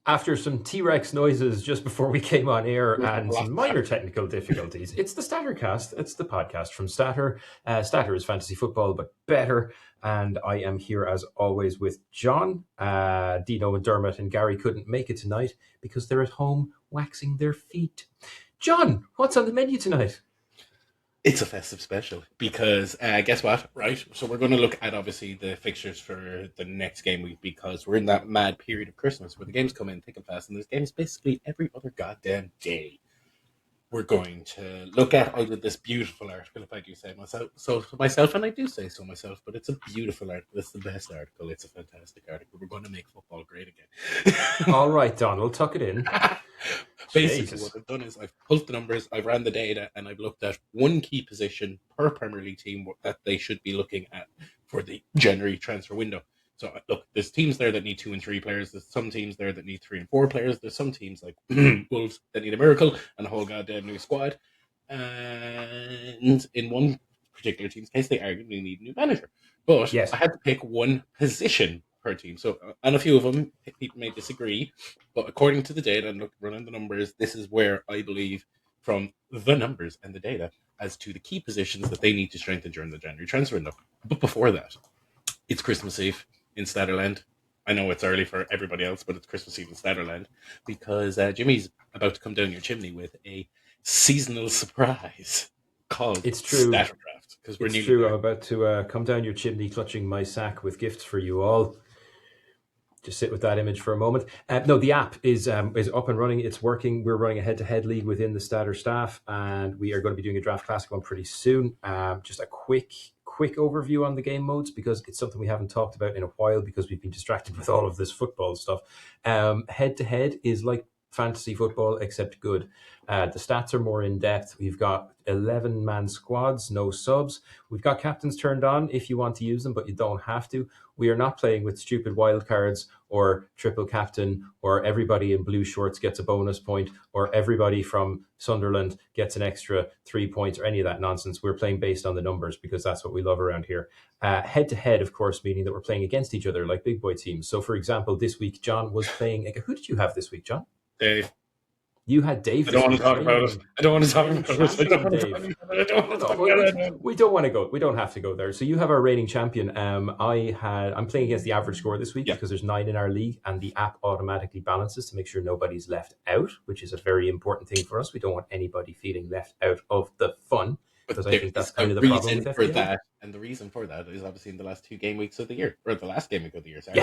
After some T-Rex noises just before we came on air and some minor technical difficulties, it's the StatrCast. It's the podcast from Statr. Statr is fantasy football, but better. And I am here as always with John. Dino and Dermot and Gary couldn't make it tonight because they're at home waxing their feet. John, what's on the menu tonight? It's a festive special because guess what, right? So we're going to look at obviously the fixtures for the next game week because we're in that mad period of Christmas where the games come in thick and fast and there's games basically every other goddamn day. We're going to look at, I did this beautiful article, if I do say so myself, and I do say so myself, but it's a beautiful article. It's the best article. It's a fantastic article. We're going to make football great again. All right, Donald, tuck it in. Basically, what I've done is I've pulled the numbers, I've ran the data, and I've looked at one key position per Premier League team that they should be looking at for the January transfer window. So, look, there's teams there that need 2 and 3 players. There's some teams there that need 3 and 4 players. There's some teams like Wolves that need a miracle and a whole goddamn new squad. And in one particular team's case, they arguably need a new manager. But yes, I had to pick one position per team. So, and a few of them, people may disagree. But according to the data and running the numbers, this is where I believe from the numbers and the data as to the key positions that they need to strengthen during the January transfer window. But before that, it's Christmas Eve in Statterland. I know it's early for everybody else, but it's Christmas Eve in Statterland because Jimmy's about to come down your chimney with a seasonal surprise called StatrDraft. Because we're true. There. I'm about to come down your chimney clutching my sack with gifts for you all. Just sit with that image for a moment. No, the app is up and running. It's working. We're running a head-to-head league within the Statr staff, and we are going to be doing a Draft Classic one pretty soon. Just a quick overview on the game modes because it's something we haven't talked about in a while because we've been distracted with all of this football stuff. Head-to-head is like fantasy football except good. The stats are more in depth. We've got 11-man squads, no subs. We've got captains turned on if you want to use them, but you don't have to. We are not playing with stupid wildcards or triple captain or everybody in blue shorts gets a bonus point or everybody from Sunderland gets an extra 3 points or any of that nonsense. We're playing based on the numbers because that's what we love around here. Head-to-head, of course, meaning that we're playing against each other like big boy teams. So, for example, this week, John was playing... Who did you have this week, John? Dave. You had Dave. I don't want to talk about it. I don't want to talk about it. We don't want to go. We don't have to go there. So you have our reigning champion. I'm playing against the average score this week because there's 9 in our league, and the app automatically balances to make sure nobody's left out, which is a very important thing for us. We don't want anybody feeling left out of the fun. Because I think that's kind of the problem with for that, and the reason for that is obviously in the last 2 game weeks of the year, or the last game week of the year. Sorry,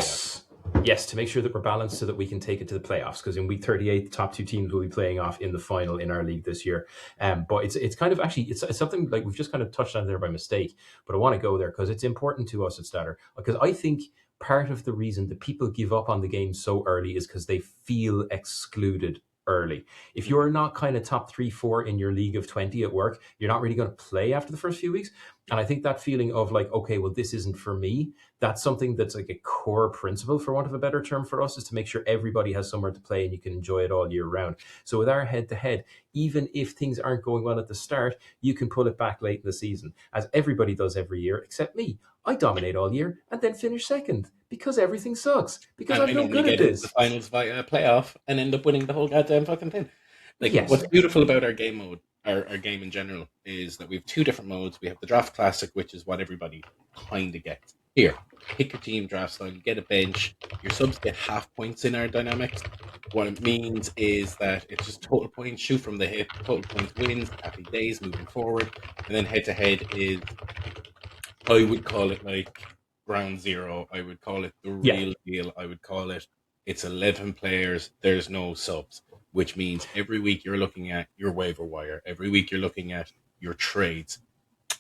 yes, to make sure that we're balanced so that we can take it to the playoffs. Because in week 38, the top 2 teams will be playing off in the final in our league this year. But it's kind of actually it's something like we've just kind of touched on there by mistake. But I want to go there because it's important to us at Statr. Because I think part of the reason that people give up on the game so early is because they feel excluded early. If you're not kind of top 3-4 in your league of 20 at work, you're not really going to play after the first few weeks. And I think that feeling of like, okay, well, this isn't for me, that's something that's like a core principle, for want of a better term, for us, is to make sure everybody has somewhere to play and you can enjoy it all year round. So with our head-to-head, even if things aren't going well at the start, you can pull it back late in the season, as everybody does every year, except me. I dominate all year and then finish second because everything sucks. Because I'm no good at this. The finals via playoff and end up winning the whole goddamn fucking thing. What's beautiful about our game mode, our game in general, is that we have 2 different modes. We have the Draft Classic, which is what everybody kind of gets. Here, pick your team, draft style, you get a bench. Your subs get half points in our dynamics. What it means is that it's just total points, shoot from the hip, total points wins, happy days moving forward. And then head-to-head is... I would call it like ground zero. I would call it the real deal. I would call it, it's 11 players. There's no subs, which means every week you're looking at your waiver wire. Every week you're looking at your trades.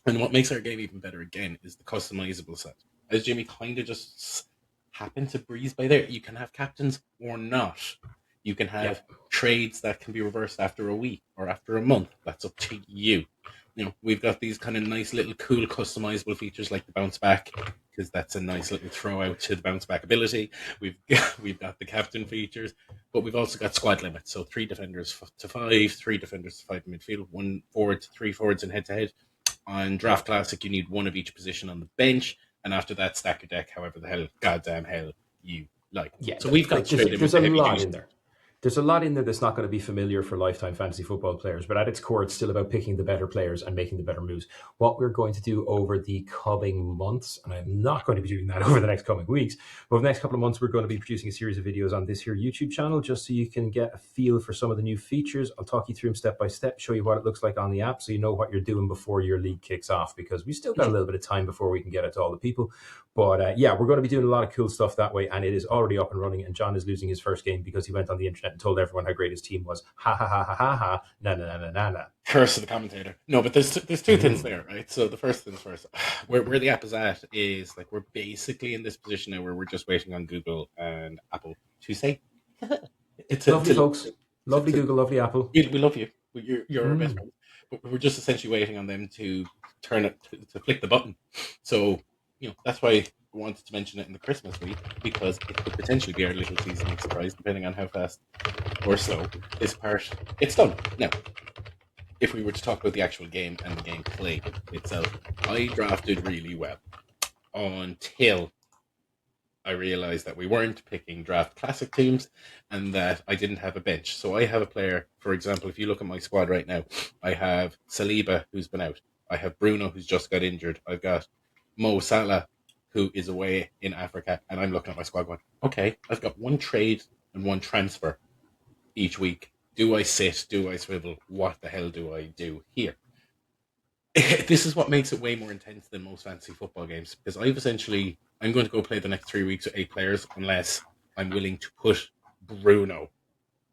And what makes our game even better again is the customizable set. As Jimmy kind of just happened to breeze by there, you can have captains or not. You can have trades that can be reversed after a week or after a month. That's up to you. You know, we've got these kind of nice little cool customizable features like the bounce back, because that's a nice little throw out to the bounce back ability. We've got the captain features, but we've also got squad limits. So 3 defenders to 5, 3 defenders to 5 in midfield, 1 forward to 3 forwards in head-to-head. On Draft Classic, you need 1 of each position on the bench, and after that, stack your deck however the goddamn hell you Like, Yeah, so we've got straight in with there's a the heavy lot duty. in there. There's a lot in there that's not going to be familiar for lifetime fantasy football players, but at its core, it's still about picking the better players and making the better moves. What we're going to do over the coming months, and I'm not going to be doing that over the next coming weeks, but over the next couple of months, we're going to be producing a series of videos on this here YouTube channel, just so you can get a feel for some of the new features. I'll talk you through them step by step, show you what it looks like on the app, so you know what you're doing before your league kicks off, because we still got a little bit of time before we can get it to all the people. But yeah, we're going to be doing a lot of cool stuff that way, and it is already up and running. And John is losing his first game because he went on the internet and told everyone how great his team was. Ha ha ha ha ha ha. Na na na na na na. Curse of the commentator. No, but there's two things there, right? So the first things first. Where the app is at is like we're basically in this position now where we're just waiting on Google and Apple to say it's lovely, folks. Lovely Google, lovely Apple. We love you. You're our best friend. But we're just essentially waiting on them to turn it to flick the button. So that's why I wanted to mention it in the Christmas week, because it could potentially be our little seasoning surprise, depending on how fast or slow this part gets done. Now, if we were to talk about the actual game and the gameplay itself, I drafted really well until I realized that we weren't picking draft classic teams and that I didn't have a bench. So I have a player, for example, if you look at my squad right now, I have Saliba, who's been out. I have Bruno, who's just got injured. I've got Mo Salah, who is away in Africa. And I'm looking at my squad going, okay, I've got one trade and one transfer each week. Do I sit? Do I swivel? What the hell do I do here? This is what makes it way more intense than most fantasy football games, because I'm going to go play the next 3 weeks with 8 players unless I'm willing to put Bruno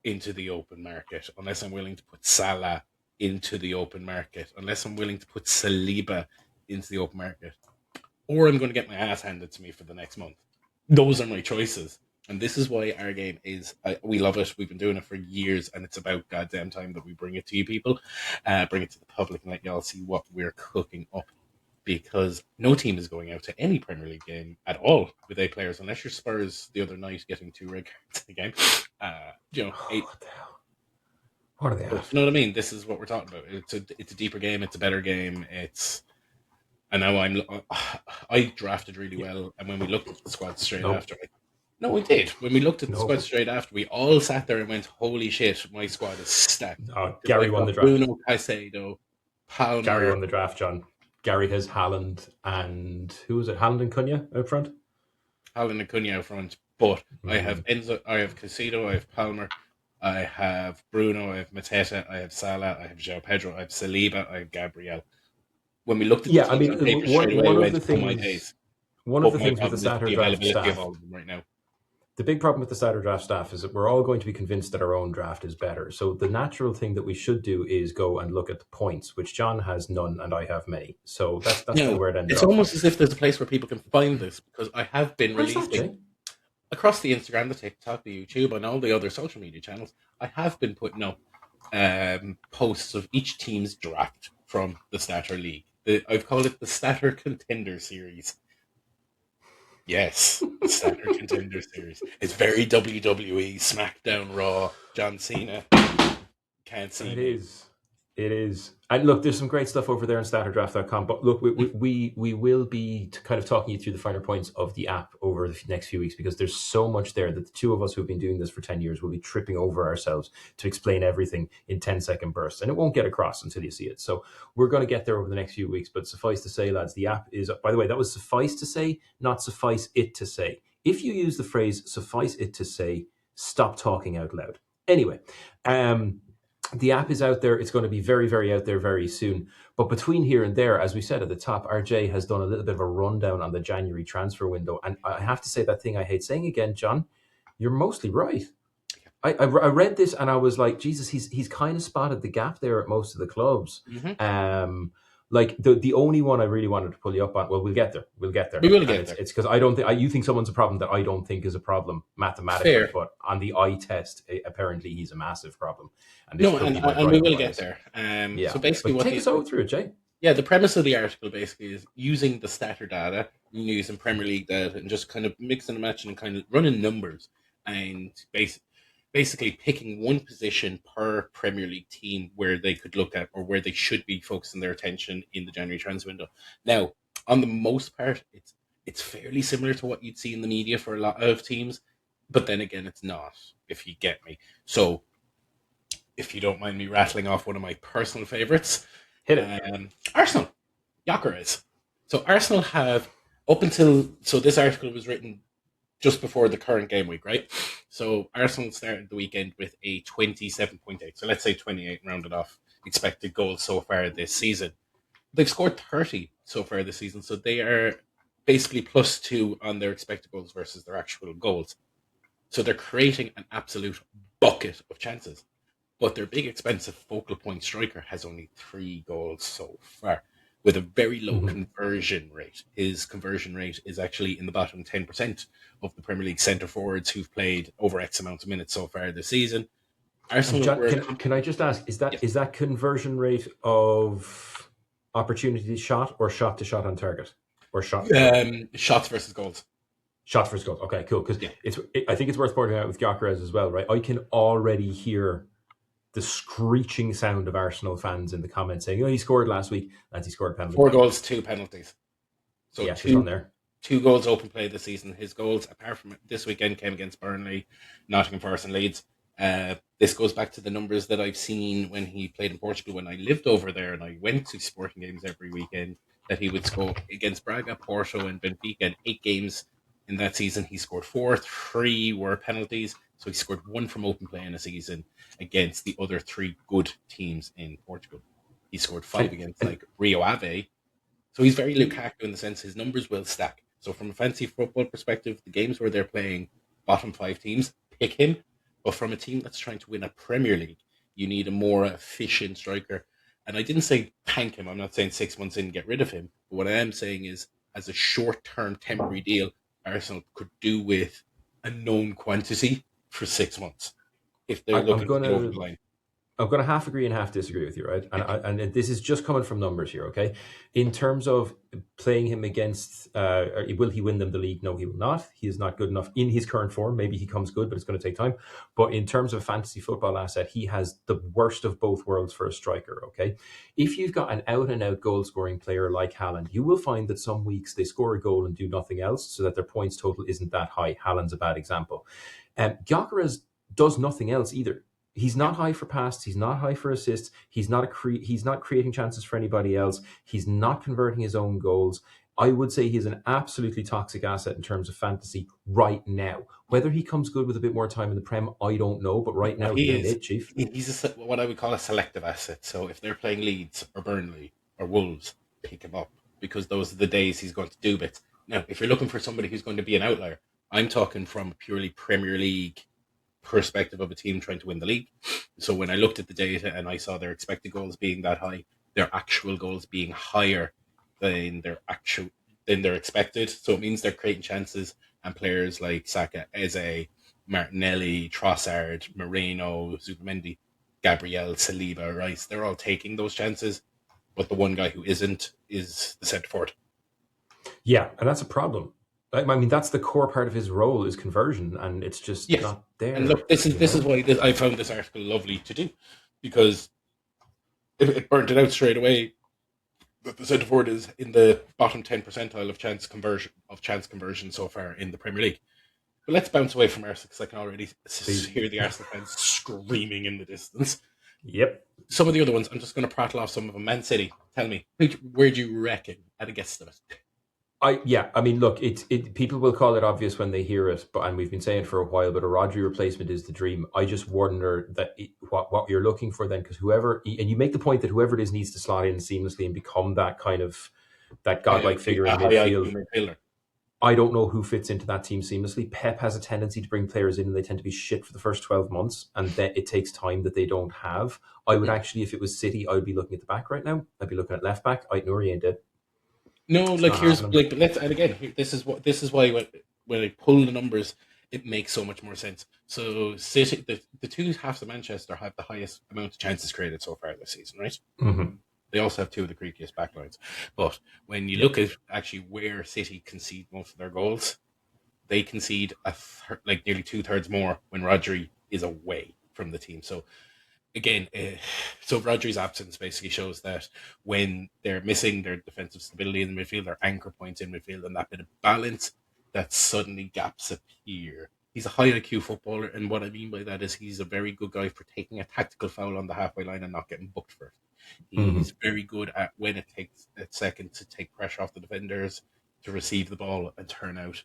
into the open market, unless I'm willing to put Salah into the open market, unless I'm willing to put Saliba into the open market, or I'm going to get my ass handed to me for the next month. Those are my choices. And this is why our game we love it. We've been doing it for years, and it's about goddamn time that we bring it to you people, bring it to the public, and let y'all see what we're cooking up. Because no team is going out to any Premier League game at all with 8 players, unless you're Spurs the other night getting 2 red cards in the game. 8. What the hell? What are they at? You know what I mean? This is what we're talking about. It's a deeper game. It's a better game. And now I drafted really well, and when we looked at the squad straight after, no, we did. When we looked at the squad straight after, we all sat there and went, "Holy shit, my squad is stacked." Gary won the draft. Bruno, Caicedo, Palmer. Gary won the draft, John. Gary has Haaland and who was it? Haaland and Cunha out front. Haaland and Cunha out front, but I have Enzo, I have Caicedo, I have Palmer, I have Bruno, I have Mateta, I have Salah, I have João Pedro, I have Saliba, I have Gabriel. When we looked at the teams on paper straight away, we went, "Oh my days!" One of the things with the StatrDraft staff, of all of them right now. The big problem with the StatrDraft staff is that we're all going to be convinced that our own draft is better. So the natural thing that we should do is go and look at the points, which John has none and I have many. So that's where it ended It's almost as if there's a place where people can find this, because I have been releasing across the Instagram, the TikTok, the YouTube, and all the other social media channels. I have been putting up posts of each team's draft from the Statr League. I've called it the Statr Contender Series. Yes, the Statr Contender Series. It's very WWE, SmackDown, Raw, John Cena. Can't see me. It is. And look, there's some great stuff over there on StatrDraft.com. But look, we will be kind of talking you through the finer points of the app over the next few weeks, because there's so much there that the two of us who've been doing this for 10 years will be tripping over ourselves to explain everything in 10-second bursts. And it won't get across until you see it. So we're going to get there over the next few weeks. But suffice to say, lads, the app is, by the way, that was suffice to say, not suffice it to say. If you use the phrase suffice it to say, stop talking out loud. Anyway, the app is out there. It's going to be very, very out there very soon. But between here and there, as we said at the top, RJ has done a little bit of a rundown on the January transfer window. And I have to say that thing I hate saying again, John, you're mostly right. I read this and I was like, Jesus, he's kind of spotted the gap there at most of the clubs. Like the only one I really wanted to pull you up on, well, we'll get there. We will get there. It's because I don't think you think someone's a problem that I don't think is a problem mathematically. Fair. But on the eye test, apparently he's a massive problem. And we will get there. So basically, take us over through it, Jay. Yeah, the premise of the article basically is using the Statr data, using Premier League data, and just kind of mixing and matching and kind of running numbers, and basically picking one position per Premier League team where they could look at, or where they should be focusing their attention in the January transfer window. Now, on the most part, it's fairly similar to what you'd see in the media for a lot of teams. but then again, it's not, if you get me. So, if you don't mind me rattling off one of my personal favourites, Hit it. Arsenal, Gyökeres. So Arsenal have, up until, so this article was written just before the current game week, right? So Arsenal started the weekend with a 27.8, so let's say 28 rounded off expected goals so far this season. They've scored 30 so far this season, so they are basically +2 on their expected goals versus their actual goals. So they're creating an absolute bucket of chances. But their big, expensive focal point striker has only 3 goals so far, with a very low conversion rate. His conversion rate is actually in the bottom 10% of the Premier League centre forwards who've played over X amount of minutes so far this season. And Arsenal John, were... can I just ask, Yes. is that conversion rate of opportunity shot or shot to shot on target? Or shot shots versus goals. Shots versus goals. Okay, cool. Because I think it's worth pointing out with Gyökeres as well, right? I can already hear the screeching sound of Arsenal fans in the comments saying, "Oh, he scored last week," and he scored a penalty. 4 goals, 2 penalties. So yeah, two on there. 2 goals open play this season. His goals, apart from this weekend, came against Burnley, Nottingham Forest, and Leeds. This goes back to the numbers that I've seen when he played in Portugal when I lived over there, and I went to sporting games every weekend. That he would score against Braga, Porto, and Benfica in 8 games in that season. He scored 4, 3 were penalties. So he scored 1 from open play in a season against the other 3 good teams in Portugal. He scored 5 against like Rio Ave. So he's very Lukaku in the sense his numbers will stack. So from a fantasy football perspective, the games where they're playing bottom 5 teams, pick him. But from a team that's trying to win a Premier League, you need a more efficient striker. And I didn't say tank him. I'm not saying 6 months in, get rid of him. But what I am saying is, as a short-term temporary deal, Arsenal could do with a known quantity for 6 months if they're looking to get over the line. I'm going to half agree and half disagree with you, right? And this is just coming from numbers here, okay? In terms of playing him against, will he win them the league? No, he will not. He is not good enough in his current form. Maybe he comes good, but it's going to take time. But in terms of fantasy football asset, he has the worst of both worlds for a striker, okay? If you've got an out-and-out goal-scoring player like Haaland, you will find that some weeks they score a goal and do nothing else so that their points total isn't that high. Haaland's a bad example. Gyökeres does nothing else either. He's not high for passes. He's not high for assists. He's not creating chances for anybody else. He's not converting his own goals. I would say he's an absolutely toxic asset in terms of fantasy right now. Whether he comes good with a bit more time in the Prem, I don't know. But right now, he's it, Chief. He's what I would call a selective asset. So if they're playing Leeds or Burnley or Wolves, pick him up because those are the days he's going to do bits. Now, if you're looking for somebody who's going to be an outlier, I'm talking from a purely Premier League perspective of a team trying to win the league. So when I looked at the data and I saw their expected goals being that high, their actual goals being higher than their expected. So it means they're creating chances, and players like Saka, Eze, Martinelli, Trossard, Moreno, Zubimendi, Gabriel, Saliba, Rice, they're all taking those chances. But the one guy who isn't is the centre forward. Yeah, and that's a problem. I mean, that's the core part of his role is conversion, and it's just not there. And look, this is why I found this article lovely to do, because it burnt it out straight away that the centre forward is in the bottom 10 percentile of chance conversion so far in the Premier League. But let's bounce away from Arsenal because I can already hear the Arsenal fans screaming in the distance. Yep. Some of the other ones, I'm just going to prattle off some of them. Man City, tell me, where do you reckon at a guess of it? I mean, look, people will call it obvious when they hear it, and we've been saying for a while, but a Rodri replacement is the dream. I just wonder that what you're looking for then, because and you make the point that whoever it is needs to slot in seamlessly and become that kind of that godlike figure in midfield. I don't know who fits into that team seamlessly. Pep has a tendency to bring players in and they tend to be shit for the first 12 months, and then it takes time that they don't have. I would actually, if it was City, I would be looking at the back right now. I'd be looking at left back. Ait Nouri ain't dead. No, it's here's happening. Let's, and again, this is why when I pull the numbers, it makes so much more sense. So City, the two halves of Manchester have the highest amount of chances created so far this season, right? Mm-hmm. They also have 2 of the creakiest backlines. But when you look at actually where City concede most of their goals, they concede nearly 2/3 more when Rodri is away from the team. So again, so Rodri's absence basically shows that when they're missing their defensive stability in the midfield, their anchor points in midfield, and that bit of balance, that suddenly gaps appear He's a high IQ footballer, and what I mean by that is he's a very good guy for taking a tactical foul on the halfway line and not getting booked for it. He's very good at when it takes a second to take pressure off the defenders, to receive the ball and turn out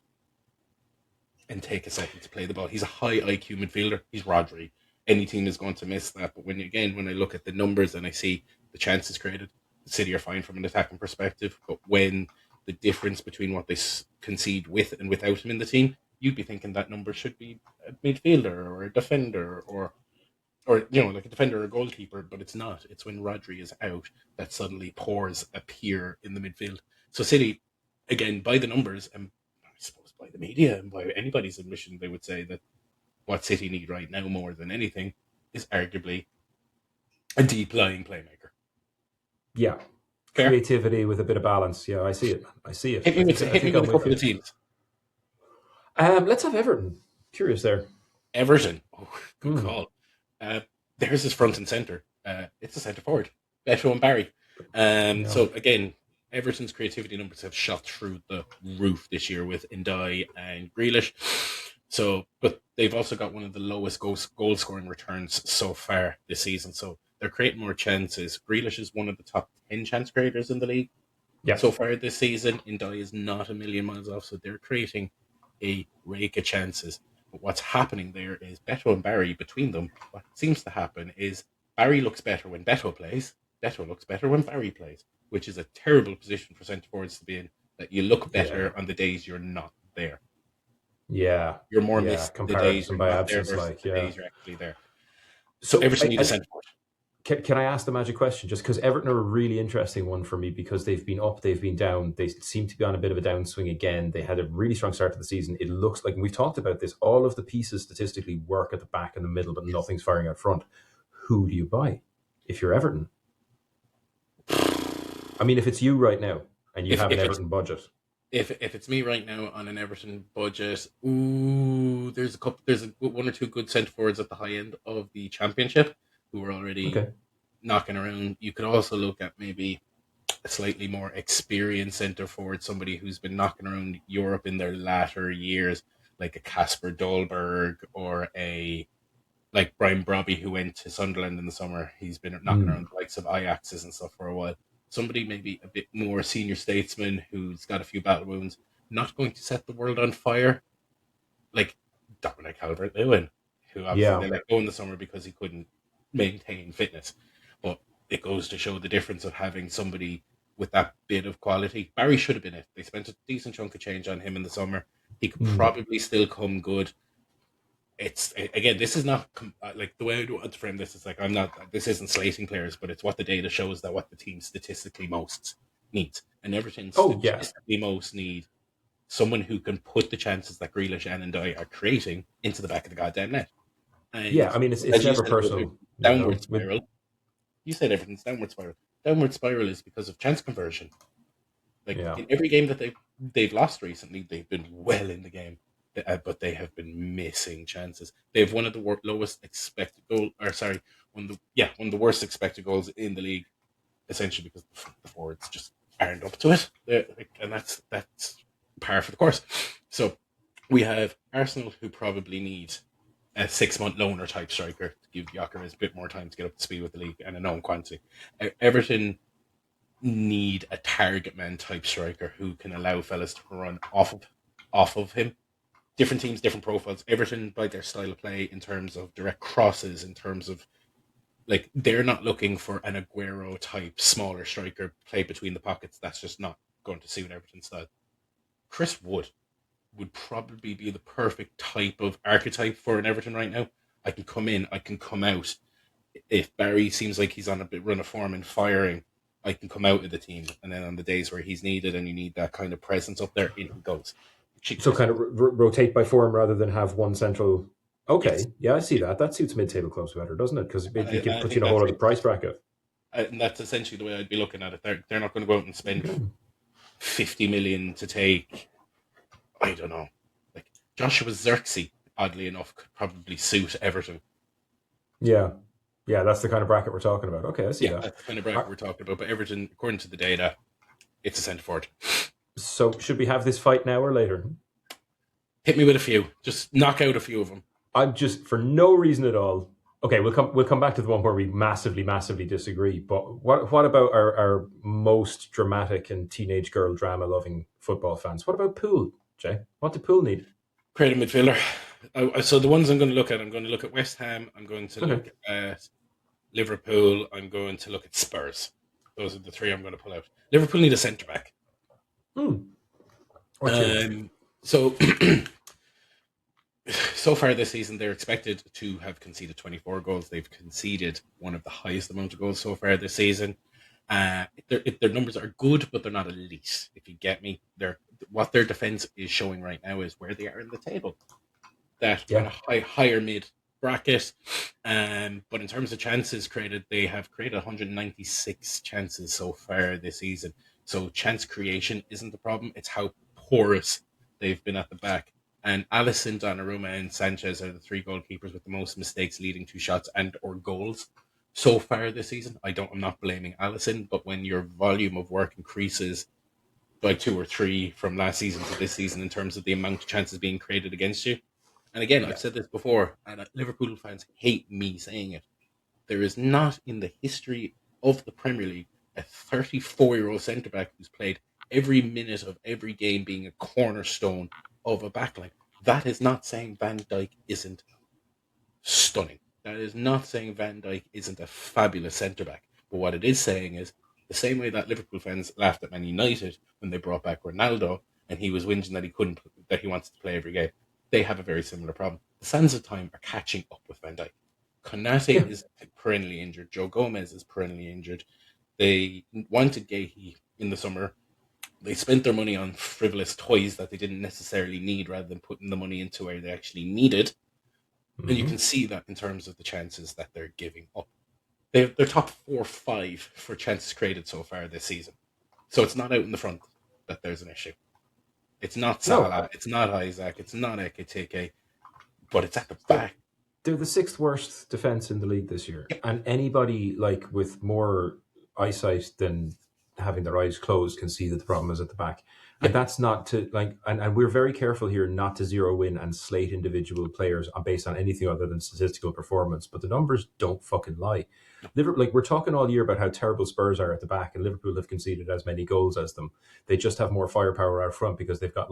and take a second to play the ball. He's a high IQ midfielder. He's Rodri. Any team is going to miss that. But when I look at the numbers and I see the chances created, City are fine from an attacking perspective. But when the difference between what they concede with and without him in the team, you'd be thinking that number should be a midfielder or a defender or like a defender or a goalkeeper, but it's not. It's when Rodri is out that suddenly pores appear in the midfield. So City, again, by the numbers, and I suppose by the media and by anybody's admission, they would say that what City need right now more than anything is arguably a deep-lying playmaker. Yeah. Fair. Creativity with a bit of balance. Yeah, I see it. Hit me with a couple of teams. Let's have Everton. Curious there. Everton. Oh, good call. There's his front and centre. It's a centre forward, Beto and Barry. So again, Everton's creativity numbers have shot through the roof this year with Ndai and Grealish. So, but they've also got one of the lowest goal scoring returns so far this season. So they're creating more chances. Grealish is one of the top 10 chance creators in the league so far this season. Ndai is not a million miles off. So they're creating a rake of chances. But what's happening there is Beto and Barry, between them, what seems to happen is Barry looks better when Beto plays, Beto looks better when Barry plays, which is a terrible position for centre forwards to be in, that you look better on the days you're not there. Yeah. You're more missed the days you're not there versus the days you're actually there. So Everton need a centre forward. Can I ask the magic question? Just because Everton are a really interesting one for me, because they've been up, they've been down. They seem to be on a bit of a downswing again. They had a really strong start to the season. It looks like, and we've talked about this, all of the pieces statistically work at the back and the middle, but nothing's firing out front. Who do you buy if you're Everton? I mean, if it's you right now and you have an Everton budget. If it's me right now on an Everton budget, there's one or two good centre forwards at the high end of the Championship who are already knocking around. You could also look at maybe a slightly more experienced centre forward, somebody who's been knocking around Europe in their latter years, like a Kasper Dolberg or like Brian Brobby, who went to Sunderland in the summer. He's been knocking around the likes of Ajaxes and stuff for a while. Somebody maybe a bit more senior statesman who's got a few battle wounds, not going to set the world on fire, like Dominic Calvert-Lewin, who obviously they let go in the summer because he couldn't maintain fitness. But it goes to show the difference of having somebody with that bit of quality. Barry should have been it. They spent a decent chunk of change on him in the summer. He could probably still come good. It's again, this is not like the way I want to frame this is like this isn't slating players, but it's what the data shows that what the team statistically most needs. And Everton statistically most need someone who can put the chances that Grealish and Ndai are creating into the back of the goddamn net. And I mean, it's never personal. Downward spiral. You said Everton's downward spiral. Downward spiral is because of chance conversion. Like in every game that they've lost recently, they've been well in the game, but they have been missing chances. They have one of the lowest expected goal, one of the worst expected goals in the league, essentially because the forwards just aren't up to it, and that's par for the course. So we have Arsenal, who probably need a 6-month loaner type striker to give Gyökeres a bit more time to get up to speed with the league and a known quantity. Everton need a target man type striker who can allow fellas to run off of him. Different teams, different profiles. Everton, by their style of play, in terms of direct crosses, in terms of like, they're not looking for an Aguero type smaller striker play between the pockets. That's just not going to suit Everton's style. Chris Wood would probably be the perfect type of archetype for an Everton right now. I can come in, I can come out. If Barry seems like he's on a bit run of form and firing, I can come out of the team. And then on the days where he's needed and you need that kind of presence up there, in he goes. So kind of rotate by form rather than have one central. Okay, I see that. That suits mid-table clubs better, doesn't it? Because it can put you in a whole other price bracket. And that's essentially the way I'd be looking at it. They're not going to go out and spend 50 million to take, I don't know, like Joshua Zirkzee, oddly enough, could probably suit Everton. Yeah, that's the kind of bracket we're talking about. Okay, I see that. That's the kind of bracket we're talking about. But Everton, according to the data, it's a centre forward. So should we have this fight now or later? Hit me with a few. Just knock out a few of them. I'm just, for no reason at all. Okay, we'll come back to the one where we massively disagree. But what about our most dramatic and teenage girl drama loving football fans? What about Pool, Jay? What do Pool need? Create a midfielder. So the ones I'm going to look at West Ham. I'm going to look at Liverpool. I'm going to look at Spurs. Those are the three I'm going to pull out. Liverpool need a centre back. So so far this season, they're expected to have conceded 24 goals. They've conceded one of the highest amount of goals so far this season. Their numbers are good, but they're not elite. If you get me, what their defense is showing right now is where they are in the table. That kind of higher mid bracket. But in terms of chances created, they have created 196 chances so far this season. So chance creation isn't the problem. It's how porous they've been at the back. And Alisson, Donnarumma, and Sanchez are the three goalkeepers with the most mistakes leading to shots and or goals so far this season. I'm not blaming Alisson, but when your volume of work increases by 2 or 3 from last season to this season in terms of the amount of chances being created against you. And again, I've said this before, and Liverpool fans hate me saying it. There is not in the history of the Premier League a 34-year-old centre-back who's played every minute of every game being a cornerstone of a backline. That is not saying Van Dijk isn't stunning. That is not saying Van Dijk isn't a fabulous centre-back. But what it is saying is, the same way that Liverpool fans laughed at Man United when they brought back Ronaldo and he was whinging that he wanted to play every game, they have a very similar problem. The sands of time are catching up with Van Dijk. Konate is perennially injured. Joe Gomez is perennially injured. They wanted Gahey in the summer. They spent their money on frivolous toys that they didn't necessarily need rather than putting the money into where they actually needed. Mm-hmm. And you can see that in terms of the chances that they're giving up. They're top 4 or 5 for chances created so far this season. So it's not out in the front that there's an issue. It's not Salah, it's not Isaac, it's not Ekitike, but it's at the back. They're the 6th worst defense in the league this year. And anybody with more eyesight than having their eyes closed can see that the problem is at the back. And that's not to and we're very careful here not to zero in and slate individual players based on anything other than statistical performance. But the numbers don't fucking lie. Liverpool, we're talking all year about how terrible Spurs are at the back, and Liverpool have conceded as many goals as them. They just have more firepower out front because they've got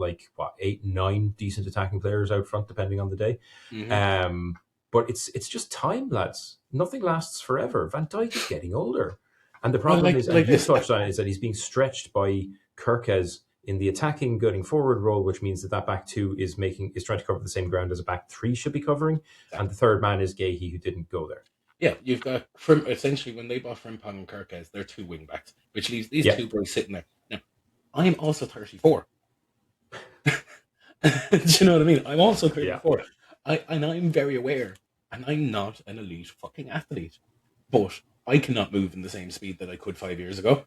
8, 9 decent attacking players out front, depending on the day. Mm-hmm. But it's just time, lads. Nothing lasts forever. Van Dijk is getting older. And the problem is, and you touched on it, is that he's being stretched by Kirkes in the attacking, going forward role, which means that back 2 is trying to cover the same ground as a back 3 should be covering. Exactly. And the third man is Gahey, who didn't go there. Yeah, you've got essentially when they bought Frimpong and Kirkes, they're 2 wing backs, which leaves these 2 boys sitting there. Now, I'm also 34. Do you know what I mean? I'm also 34. Yeah. I'm very aware, and I'm not an elite fucking athlete, but I cannot move in the same speed that I could 5 years ago.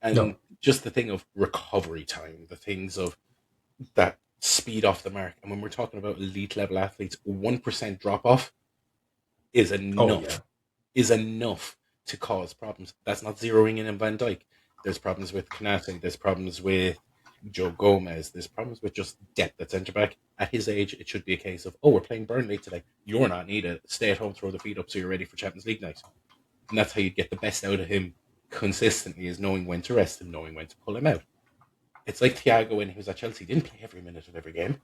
And just the thing of recovery time, the things of that speed off the mark. And when we're talking about elite level athletes, 1% drop off is enough to cause problems. That's not zeroing in Van Dijk. There's problems with Konate. There's problems with Joe Gomez. There's problems with just depth at centre back. At his age, it should be a case of, we're playing Burnley today. You're not needed. Stay at home, throw the feet up so you're ready for Champions League night. And that's how you get the best out of him consistently, is knowing when to rest and knowing when to pull him out. It's like Thiago when he was at Chelsea. He didn't play every minute of every game.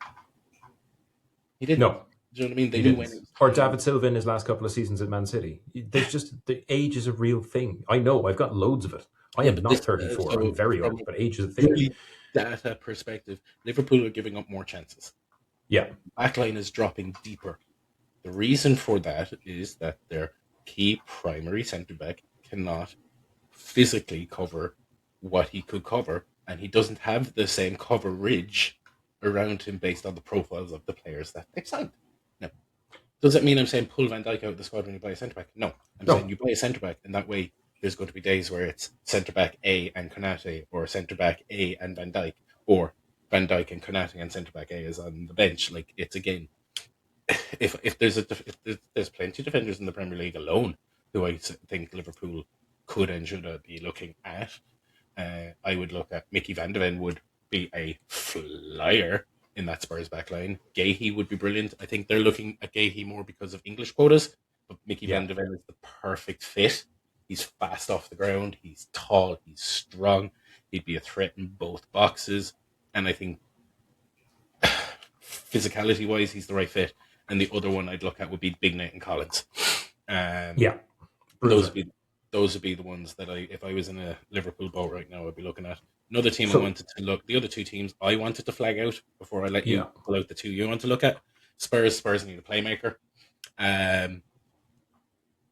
He didn't. No. Do you know what I mean? They knew when. Or David Silva in his last couple of seasons at Man City. There's just, the age is a real thing. I know, I've got loads of it. I am not 34. I'm very old, but age is a thing. Really, data perspective, Liverpool are giving up more chances. Yeah. Backline is dropping deeper. The reason for that is that their key primary centre-back cannot physically cover what he could cover, and he doesn't have the same coverage around him based on the profiles of the players that they've signed. Now, does that mean I'm saying pull Van Dijk out of the squad when you buy a centre-back? No. I'm saying you buy a centre-back, and that way there's going to be days where it's centre-back A and Konate, or centre-back A and Van Dijk, or Van Dijk and Konate and centre-back A is on the bench. It's again, if there's plenty of defenders in the Premier League alone who I think Liverpool could and should be looking at. I would look at Mickey van de Ven would be a flyer in that Spurs back line. Gahey would be brilliant. I think they're looking at Gahey more because of English quotas, but Mickey Van de Ven is the perfect fit. He's fast off the ground. He's tall. He's strong. He'd be a threat in both boxes. And I think physicality-wise, he's the right fit. And the other one I'd look at would be Big Nathan Collins. Those would be the ones that if I was in a Liverpool boat right now, I'd be looking at. Another team I wanted to look. The other two teams I wanted to flag out before I let you pull out the two you want to look at. Spurs need a playmaker.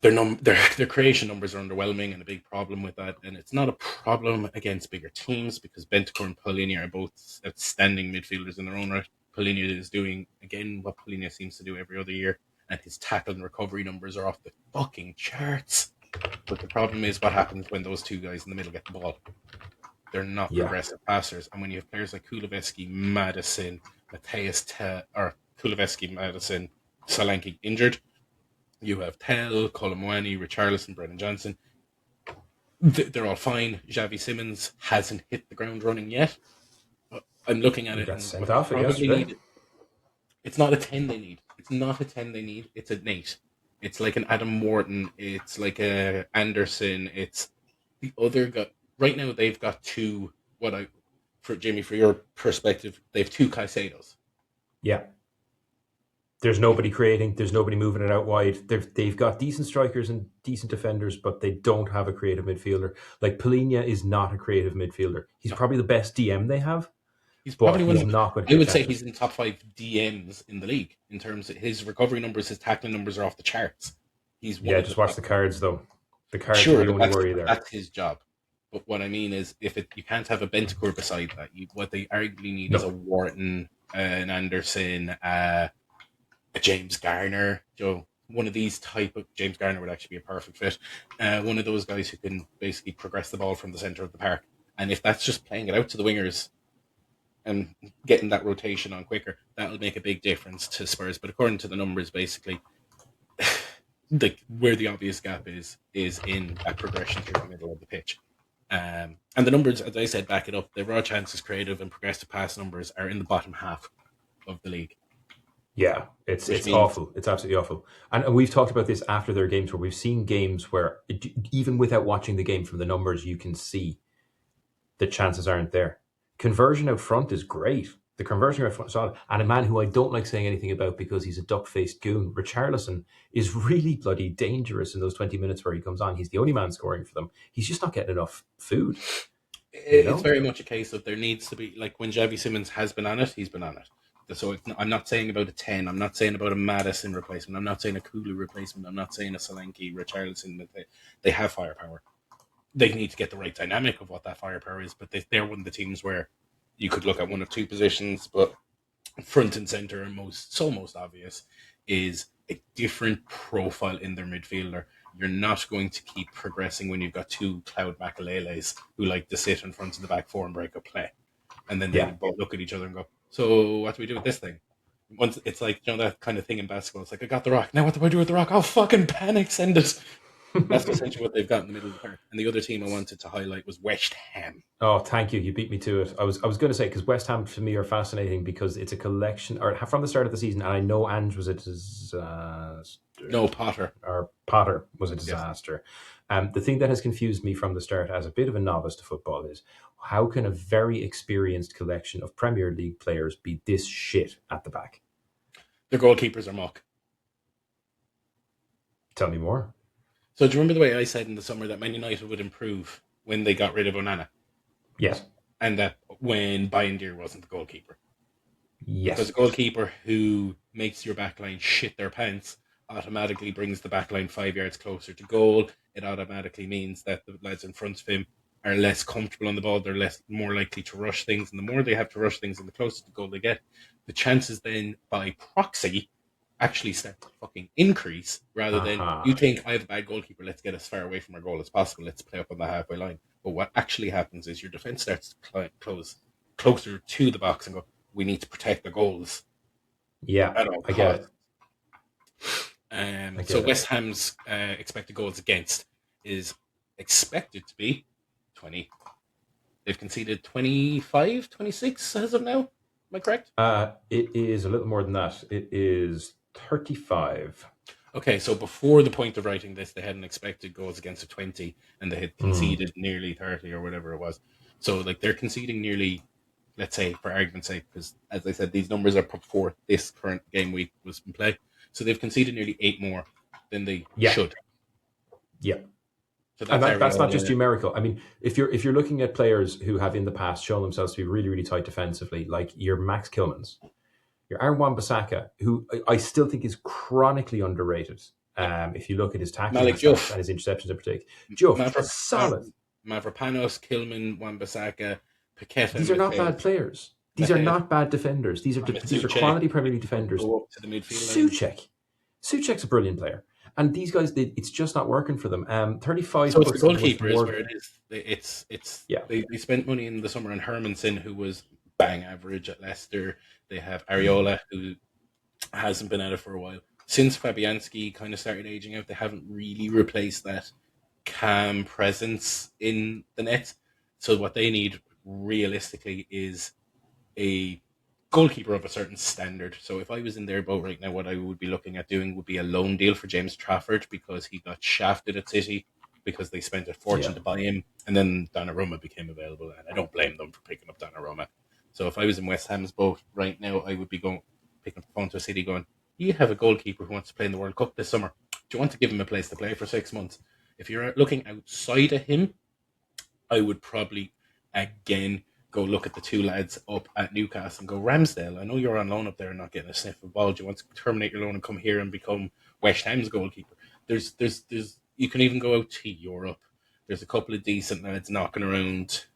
Their creation numbers are underwhelming, and a big problem with that. And it's not a problem against bigger teams because Bentancur and Paulinho are both outstanding midfielders in their own right. Paulinho is doing again what Paulinho seems to do every other year, and his tackle and recovery numbers are off the fucking charts. But the problem is what happens when those two guys in the middle get the ball. They're not progressive passers, and when you have players like Kulusevski, Madison, Kulusevski, Madison, Solanke injured. You have Tell, Colomwani, Richarlison, Brennan Johnson. They're all fine. Xavi Simons hasn't hit the ground running yet. I'm looking at it. Got sent off yesterday. It's not a 10 they need. It's not a 10 they need. It's an 8. It's like an Adam Morton. It's like a Anderson. It's the other guy. Right now, they've got two. Jimmy, for your perspective, they have two Caicedos. Yeah. There's nobody creating. There's nobody moving it out wide. They've got decent strikers and decent defenders, but they don't have a creative midfielder. Like Paulinho is not a creative midfielder. He's probably the best DM they have. He's probably not. I would say he's in the top 5 DMs in the league in terms of his recovery numbers. His tackling numbers are off the charts. Just watch the cards though. The cards are the only worry there. That's his job. But what I mean is, you can't have a Bentancur beside that. What they arguably need is a Wharton, an Anderson, a James Garner. One of these type of James Garner would actually be a perfect fit. One of those guys who can basically progress the ball from the center of the park. And if that's just playing it out to the wingers and getting that rotation on quicker, that'll make a big difference to Spurs. But according to the numbers, basically, where the obvious gap is in that progression through the middle of the pitch. And the numbers, as I said, back it up. The raw chances creative and progressive pass numbers are in the bottom half of the league. Yeah, it's awful. It's absolutely awful. And we've talked about this after their games where we've seen games where even without watching the game from the numbers, you can see the chances aren't there. Conversion out front is great. The conversion out front is solid. And a man who I don't like saying anything about because he's a duck-faced goon, Richarlison, is really bloody dangerous in those 20 minutes where he comes on. He's the only man scoring for them. He's just not getting enough food. It's very much a case of there needs to be, like when Xavi Simons has been on it, he's been on it. So I'm not saying about a 10. I'm not saying about a Madison replacement. I'm not saying a Kulu replacement. I'm not saying a Solanke, Richarlison. They have firepower. They need to get the right dynamic of what that firepower is. But they're one of the teams where you could look at one of two positions, but front and center and most obvious is a different profile in their midfielder. You're not going to keep progressing when you've got two Cloud Makaleles who like to sit in front of the back four and break up play. And then they both look at each other and go, so what do we do with this thing? Once it's like, that kind of thing in basketball. It's like, I got the rock. Now what do I do with the rock? Oh, fucking panic, send it. That's essentially what they've got in the middle of the park. And the other team I wanted to highlight was West Ham. Oh, thank you. You beat me to it. I was going to say, because West Ham to me are fascinating because it's a collection, or from the start of the season, and I know Ange was a disaster. No, Potter. Or Potter was a disaster. Yes. The thing that has confused me from the start as a bit of a novice to football is how can a very experienced collection of Premier League players be this shit at the back? Their goalkeepers are muck. Tell me more. So do you remember the way I said in the summer that Man United would improve when they got rid of Onana? Yes. And that when Bayindir wasn't the goalkeeper? Yes. Because a goalkeeper who makes your backline shit their pants automatically brings the backline 5 yards closer to goal. It automatically means that the lads in front of him are less comfortable on the ball. They're more likely to rush things. And the more they have to rush things and the closer to goal they get, the chances then by proxy actually start to fucking increase rather than you think I have a bad goalkeeper, let's get as far away from our goal as possible, let's play up on the halfway line. But what actually happens is your defence starts to close closer to the box and go, we need to protect the goals. Yeah, I get it. So West Ham's expected goals against is expected to be 20. They've conceded 25, 26 as of now. Am I correct? It is a little more than that. It is 35. Okay, so before the point of writing this, they hadn't expected goals against a 20, and they had Mm. conceded nearly 30 or whatever it was. So, like, they're conceding nearly, let's say, for argument's sake, because as I said, these numbers are before this current game week was in play. So they've conceded nearly 8 more than they Yeah. should. Yeah. So And that's not just Areola. numerical. I mean, if you're looking at players who have in the past shown themselves to be really, really tight defensively, like your Max Kilmans, your Aaron Wan-Bissaka, who I still think is chronically underrated. Yeah. If you look at his tackling Malik stats Juff. and his interceptions in particular, Juff, solid. Mavropanos, Kilman, Wan-Bissaka, Paqueta, These are not bad players. These are not bad defenders. These are quality Premier League defenders. Go up to the midfield. Suchek's a brilliant player. And these guys, it's just not working for them. 35. So it's the goalkeeper is more, where it is. It's yeah. They spent money in the summer on Hermanson, who was bang average at Leicester. They have Areola, who hasn't been at it for a while. Since Fabianski kind of started aging out, they haven't really replaced that calm presence in the net. So what they need realistically is a goalkeeper of a certain standard. So if I was in their boat right now, what I would be looking at doing would be a loan deal for James Trafford, because he got shafted at City because they spent a fortune to buy him, and then Donnarumma became available, and I don't blame them for picking up Donnarumma. So if I was in West Ham's boat right now, I would be picking up the phone to a City going, you have a goalkeeper who wants to play in the World Cup this summer. Do you want to give him a place to play for 6 months? If you're looking outside of him, I would probably, again, go look at the two lads up at Newcastle and go, Ramsdale, I know you're on loan up there and not getting a sniff of ball. Do you want to terminate your loan and come here and become West Ham's goalkeeper? There's you can even go out to Europe. There's a couple of decent lads knocking around.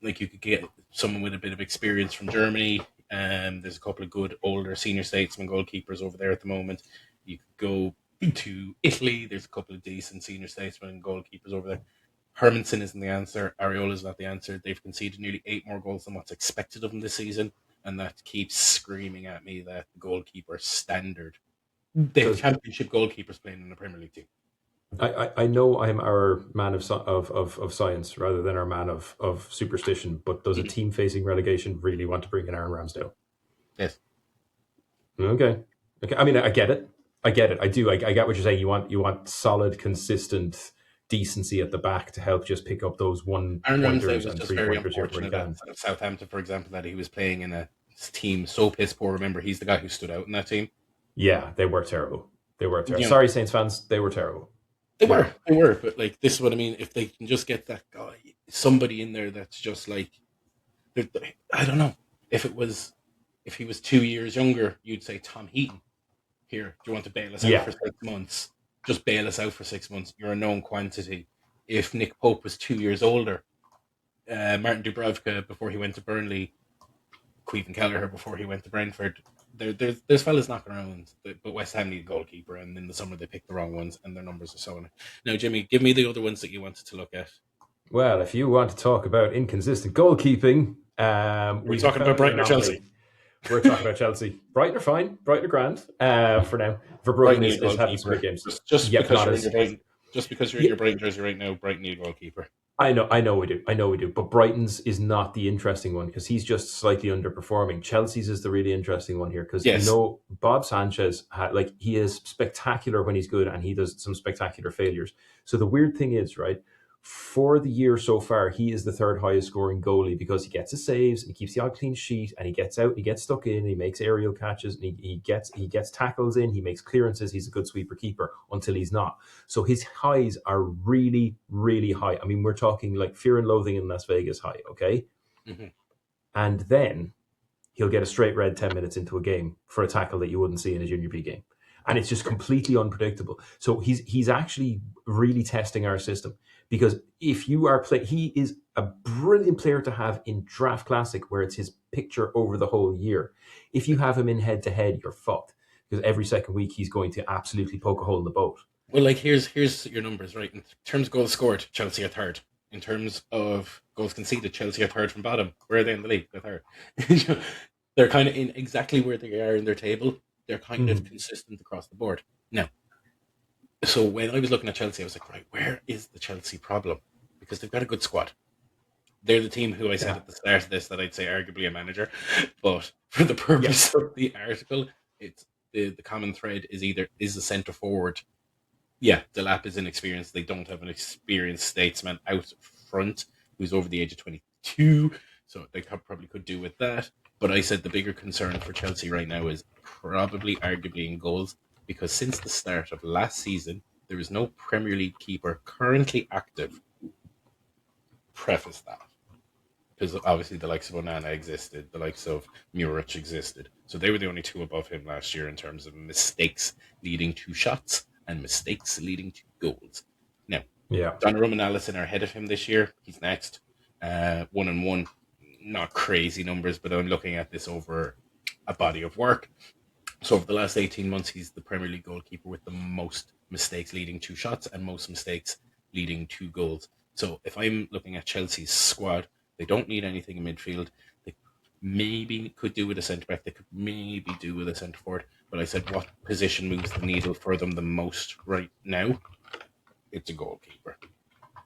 Like, you could get someone with a bit of experience from Germany. There's a couple of good older senior statesman goalkeepers over there at the moment. You could go to Italy. There's a couple of decent senior statesmen goalkeepers over there. Hermanson isn't the answer. Areola is not the answer. They've conceded nearly 8 more goals than what's expected of them this season, and that keeps screaming at me that the goalkeeper standard. They have championship goalkeepers playing in the Premier League team. I know I'm our man of science rather than our man of superstition, but does a team facing relegation really want to bring in Aaron Ramsdale? Yes. Okay. I mean, I get it. I do. I get what you're saying. You want solid, consistent decency at the back to help just pick up those Aaron pointers Ramsdale was and just 3 very pointers. unfortunate at Southampton, for example, that he was playing in a team so piss poor. Remember, he's the guy who stood out in that team. Yeah, they were terrible. Sorry, Saints fans, they were terrible. They were, but like, this is what I mean. If they can just get that guy, somebody in there that's just like, I don't know. If he was 2 years younger, you'd say Tom Heaton. Here, do you want to bail us out for 6 months? Just bail us out for 6 months. You're a known quantity. If Nick Pope was 2 years older, Martin Dubravka before he went to Burnley, Queven Kelleher before he went to Brentford. There's fellas knocking around, but West Ham need a goalkeeper, and in the summer they picked the wrong ones, and their numbers are so on. Now, Jimmy, give me the other ones that you wanted to look at. Well, if you want to talk about inconsistent goalkeeping, we're talking about Brighton or Chelsea. We're talking about Chelsea. Brighton are fine. Brighton are grand for now. For Brighton is having some great games. Just because you're in your Brighton jersey right now, Brighton need a goalkeeper. I know we do. But Brighton's is not the interesting one because he's just slightly underperforming. Chelsea's is the really interesting one here because Bob Sanchez, he is spectacular when he's good and he does some spectacular failures. So the weird thing is, right, for the year so far, he is the third highest scoring goalie because he gets his saves and he keeps the odd clean sheet and he gets out, he gets stuck in, he makes aerial catches and he gets tackles in, he makes clearances, he's a good sweeper keeper until he's not. So his highs are really, really high. I mean, we're talking like fear and loathing in Las Vegas high, okay? Mm-hmm. And then he'll get a straight red 10 minutes into a game for a tackle that you wouldn't see in a Junior B game. And it's just completely unpredictable. So he's actually really testing our system. Because if you are he is a brilliant player to have in Draft Classic, where it's his picture over the whole year. If you have him in head-to-head, you're fucked. Because every second week, he's going to absolutely poke a hole in the boat. Well, like, here's your numbers, right? In terms of goals scored, Chelsea are third. In terms of goals conceded, Chelsea are third from bottom. Where are they in the league? They're third. They're kind of in exactly where they are in their table. They're kind of consistent across the board. Now, so when I was looking at Chelsea, I was like, right, where is the Chelsea problem? Because they've got a good squad. They're the team who I said at the start of this that I'd say arguably a manager, but for the purpose of the article, it's the common thread is a centre forward. Yeah, Delap is inexperienced. They don't have an experienced statesman out front who's over the age of 22, so they probably could do with that. But I said the bigger concern for Chelsea right now is probably arguably in goals, because since the start of last season, there is no Premier League keeper currently active. Preface that. Because obviously the likes of Onana existed, the likes of Muric existed. So they were the only two above him last year in terms of mistakes leading to shots and mistakes leading to goals. Now, Donnarumma and Alisson are ahead of him this year. He's next. 1-1. Not crazy numbers, but I'm looking at this over a body of work. So over the last 18 months, he's the Premier League goalkeeper with the most mistakes leading to shots and most mistakes leading to goals. So if I'm looking at Chelsea's squad, they don't need anything in midfield. They maybe could do with a centre-back. They could maybe do with a centre-forward. But I said, what position moves the needle for them the most right now? It's a goalkeeper.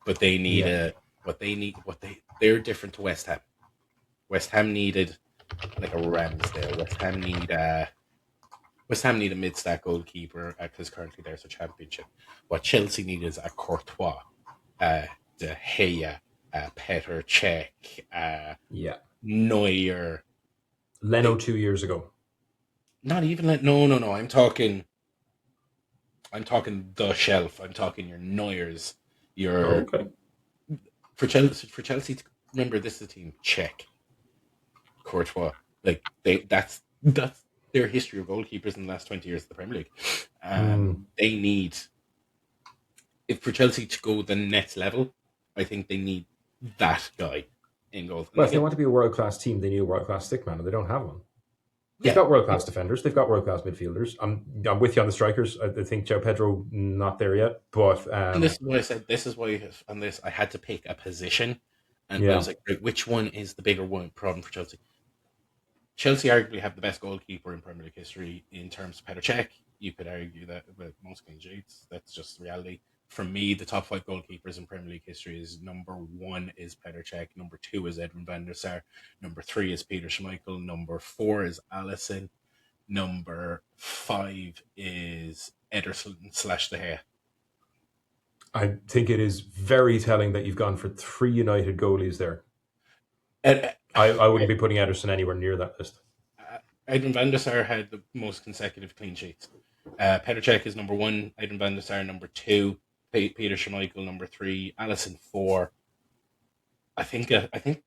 But they need they're different to West Ham. West Ham needed like a Ramsdale. West Ham need a mid-stack goalkeeper because currently there's a championship. What Chelsea need is a Courtois, De Gea, Petr Cech, Neuer. Leno 2 years ago. Not even no. I'm talking the shelf. I'm talking your Neuers. For Chelsea. Remember, this is a team. Cech, Courtois. Like that's their history of goalkeepers in the last 20 years of the Premier League. They need, if for Chelsea to go the next level, I think they need that guy in goal. Well, if they want to be a world-class team, they need a world-class stick man, and they don't have one. They've got world-class defenders. They've got world-class midfielders. I'm with you on the strikers. I think João Pedro not there yet, but and this is what I said. This is why on this I had to pick a position, and I was like, right, which one is the bigger problem for Chelsea? Chelsea arguably have the best goalkeeper in Premier League history in terms of Petr Cech. You could argue that with most clean sheets. That's just reality. For me, the top 5 goalkeepers in Premier League history is number 1 is Petr Cech, number 2 is Edwin van der Sar, number 3 is Peter Schmeichel, number 4 is Alisson, number 5 is Ederson / De Gea. I think it is very telling that you've gone for 3 United goalies there. I wouldn't be putting Ederson anywhere near that list. Edwin van der Sar had the most consecutive clean sheets. Petr Cech is number 1, Edwin van der Sar number 2, Peter Schmeichel number 3, Alisson 4. I think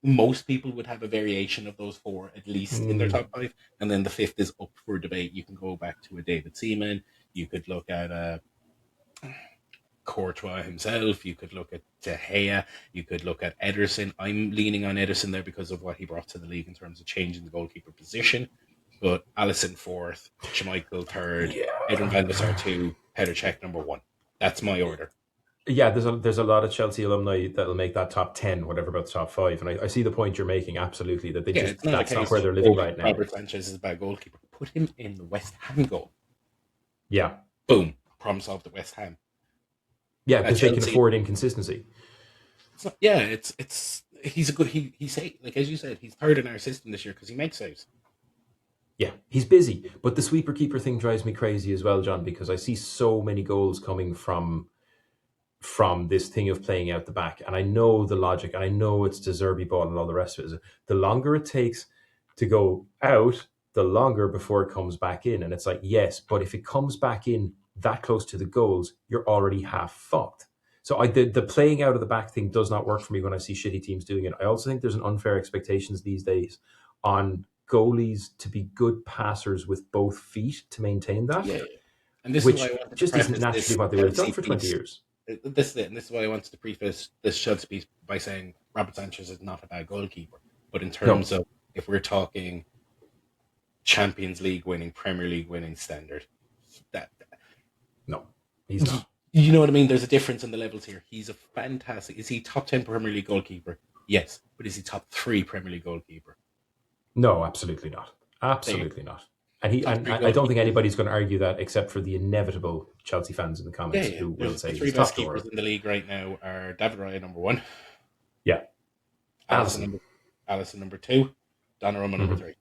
most people would have a variation of those 4 at least in their top 5, and then the 5th is up for debate. You can go back to a David Seaman. You could look at Courtois himself. You could look at De Gea. You could look at Ederson. I'm leaning on Ederson there because of what he brought to the league in terms of changing the goalkeeper position. But Alisson 4th, Schmeichel 3rd, Edwin van der Sar 2, Petr Cech number 1. That's my order. Yeah, there's a lot of Chelsea alumni that'll make that top 10, whatever about the top 5, and I see the point you're making. Absolutely, that that's not where they're living right now. Robert Sanchez is a bad goalkeeper. Put him in the West Ham goal. Yeah, boom, problem solved at West Ham. Yeah, because they can afford inconsistency. He's a good. He's like as you said, he's 3rd in our system this year because he makes saves. Yeah, he's busy, but the sweeper keeper thing drives me crazy as well, John, because I see so many goals coming from this thing of playing out the back, and I know the logic, and I know it's De Zerbi ball and all the rest of it. The longer it takes to go out, the longer before it comes back in, and it's like, yes, but if it comes back in that close to the goals, you're already half fucked. So the playing out of the back thing does not work for me when I see shitty teams doing it. I also think there's an unfair expectations these days on goalies to be good passers with both feet to maintain that. Yeah. And this which is why I wanted just to isn't naturally what they would have done for 20 years. This is it, and this is why I wanted to preface this Chelsea piece by saying Robert Sanchez is not a bad goalkeeper. But in terms of, if we're talking Champions League winning, Premier League winning standard, no, he's not. You know what I mean? There's a difference in the levels here. He's a fantastic... Is he top 10 Premier League goalkeeper? Yes. But is he top 3 Premier League goalkeeper? No, absolutely not. Absolutely not. And I don't think anybody's going to argue that except for the inevitable Chelsea fans in the comments who will say the 3 best keepers in the league right now are David Raya, number 1. Yeah. Allison. Allison number 2, Donnarumma number 3.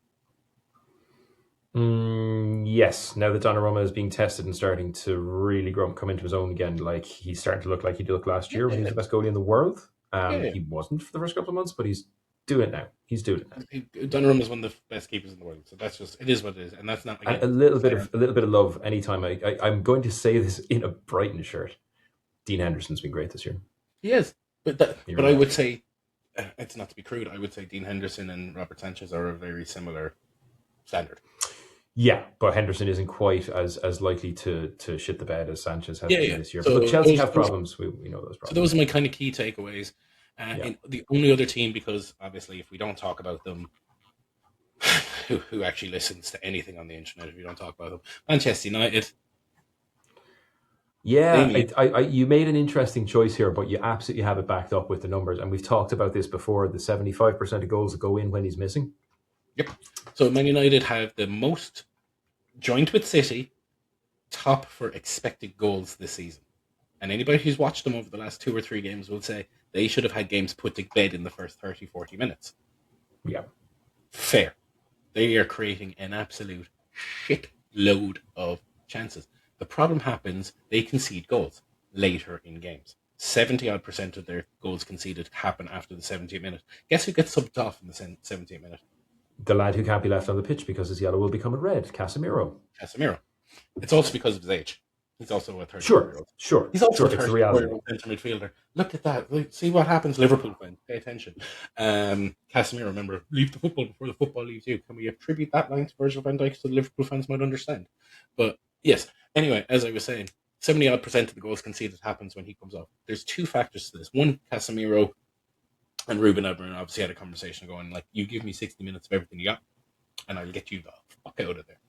Yes, now that Donnarumma is being tested and starting to really come into his own again, like he's starting to look like he did last year when he was the best goalie in the world. He wasn't for the first couple of months, but he's doing it now. He's doing it now. Donnarumma is one of the best keepers in the world, so that's just it is what it is, and that's not again, a little bit of love. Anytime I'm going to say this in a Brighton shirt, Dean Henderson's been great this year. He is, but I would say it's not to be crude. I would say Dean Henderson and Robert Sanchez are a very similar standard. Yeah, but Henderson isn't quite as likely to shit the bed as Sanchez has been this year. So but look, Chelsea have problems. We know those problems. So those are my kind of key takeaways. And the only other team, because obviously if we don't talk about them, who actually listens to anything on the internet if we don't talk about them? Manchester United. Yeah, you made an interesting choice here, but you absolutely have it backed up with the numbers. And we've talked about this before, the 75% of goals that go in when he's missing. Yep. So Man United have the most, joint with City, top for expected goals this season. And anybody who's watched them over the last 2 or 3 games will say they should have had games put to bed in the first 30, 40 minutes. Yeah. Fair. They are creating an absolute shit load of chances. The problem happens, they concede goals later in games. 70-odd% of their goals conceded happen after the 70th minute. Guess who gets subbed off in the 70th minute? The lad who can't be left on the pitch because his yellow will become a red, Casemiro. It's also because of his age. He's also a 30-year-old. Sure. He's also a 30-year-old centre midfielder. Look at that. See what happens, Liverpool fans. Pay attention. Casemiro, remember, leave the football before the football leaves you. Can we attribute that line to Virgil van Dijk so the Liverpool fans might understand? But yes, anyway, as I was saying, 70-odd% of the goals conceded happens when he comes off. There's 2 factors to this. One, Casemiro and Ruben Amorim obviously had a conversation going, like, you give me 60 minutes of everything you got, and I'll get you the fuck out of there.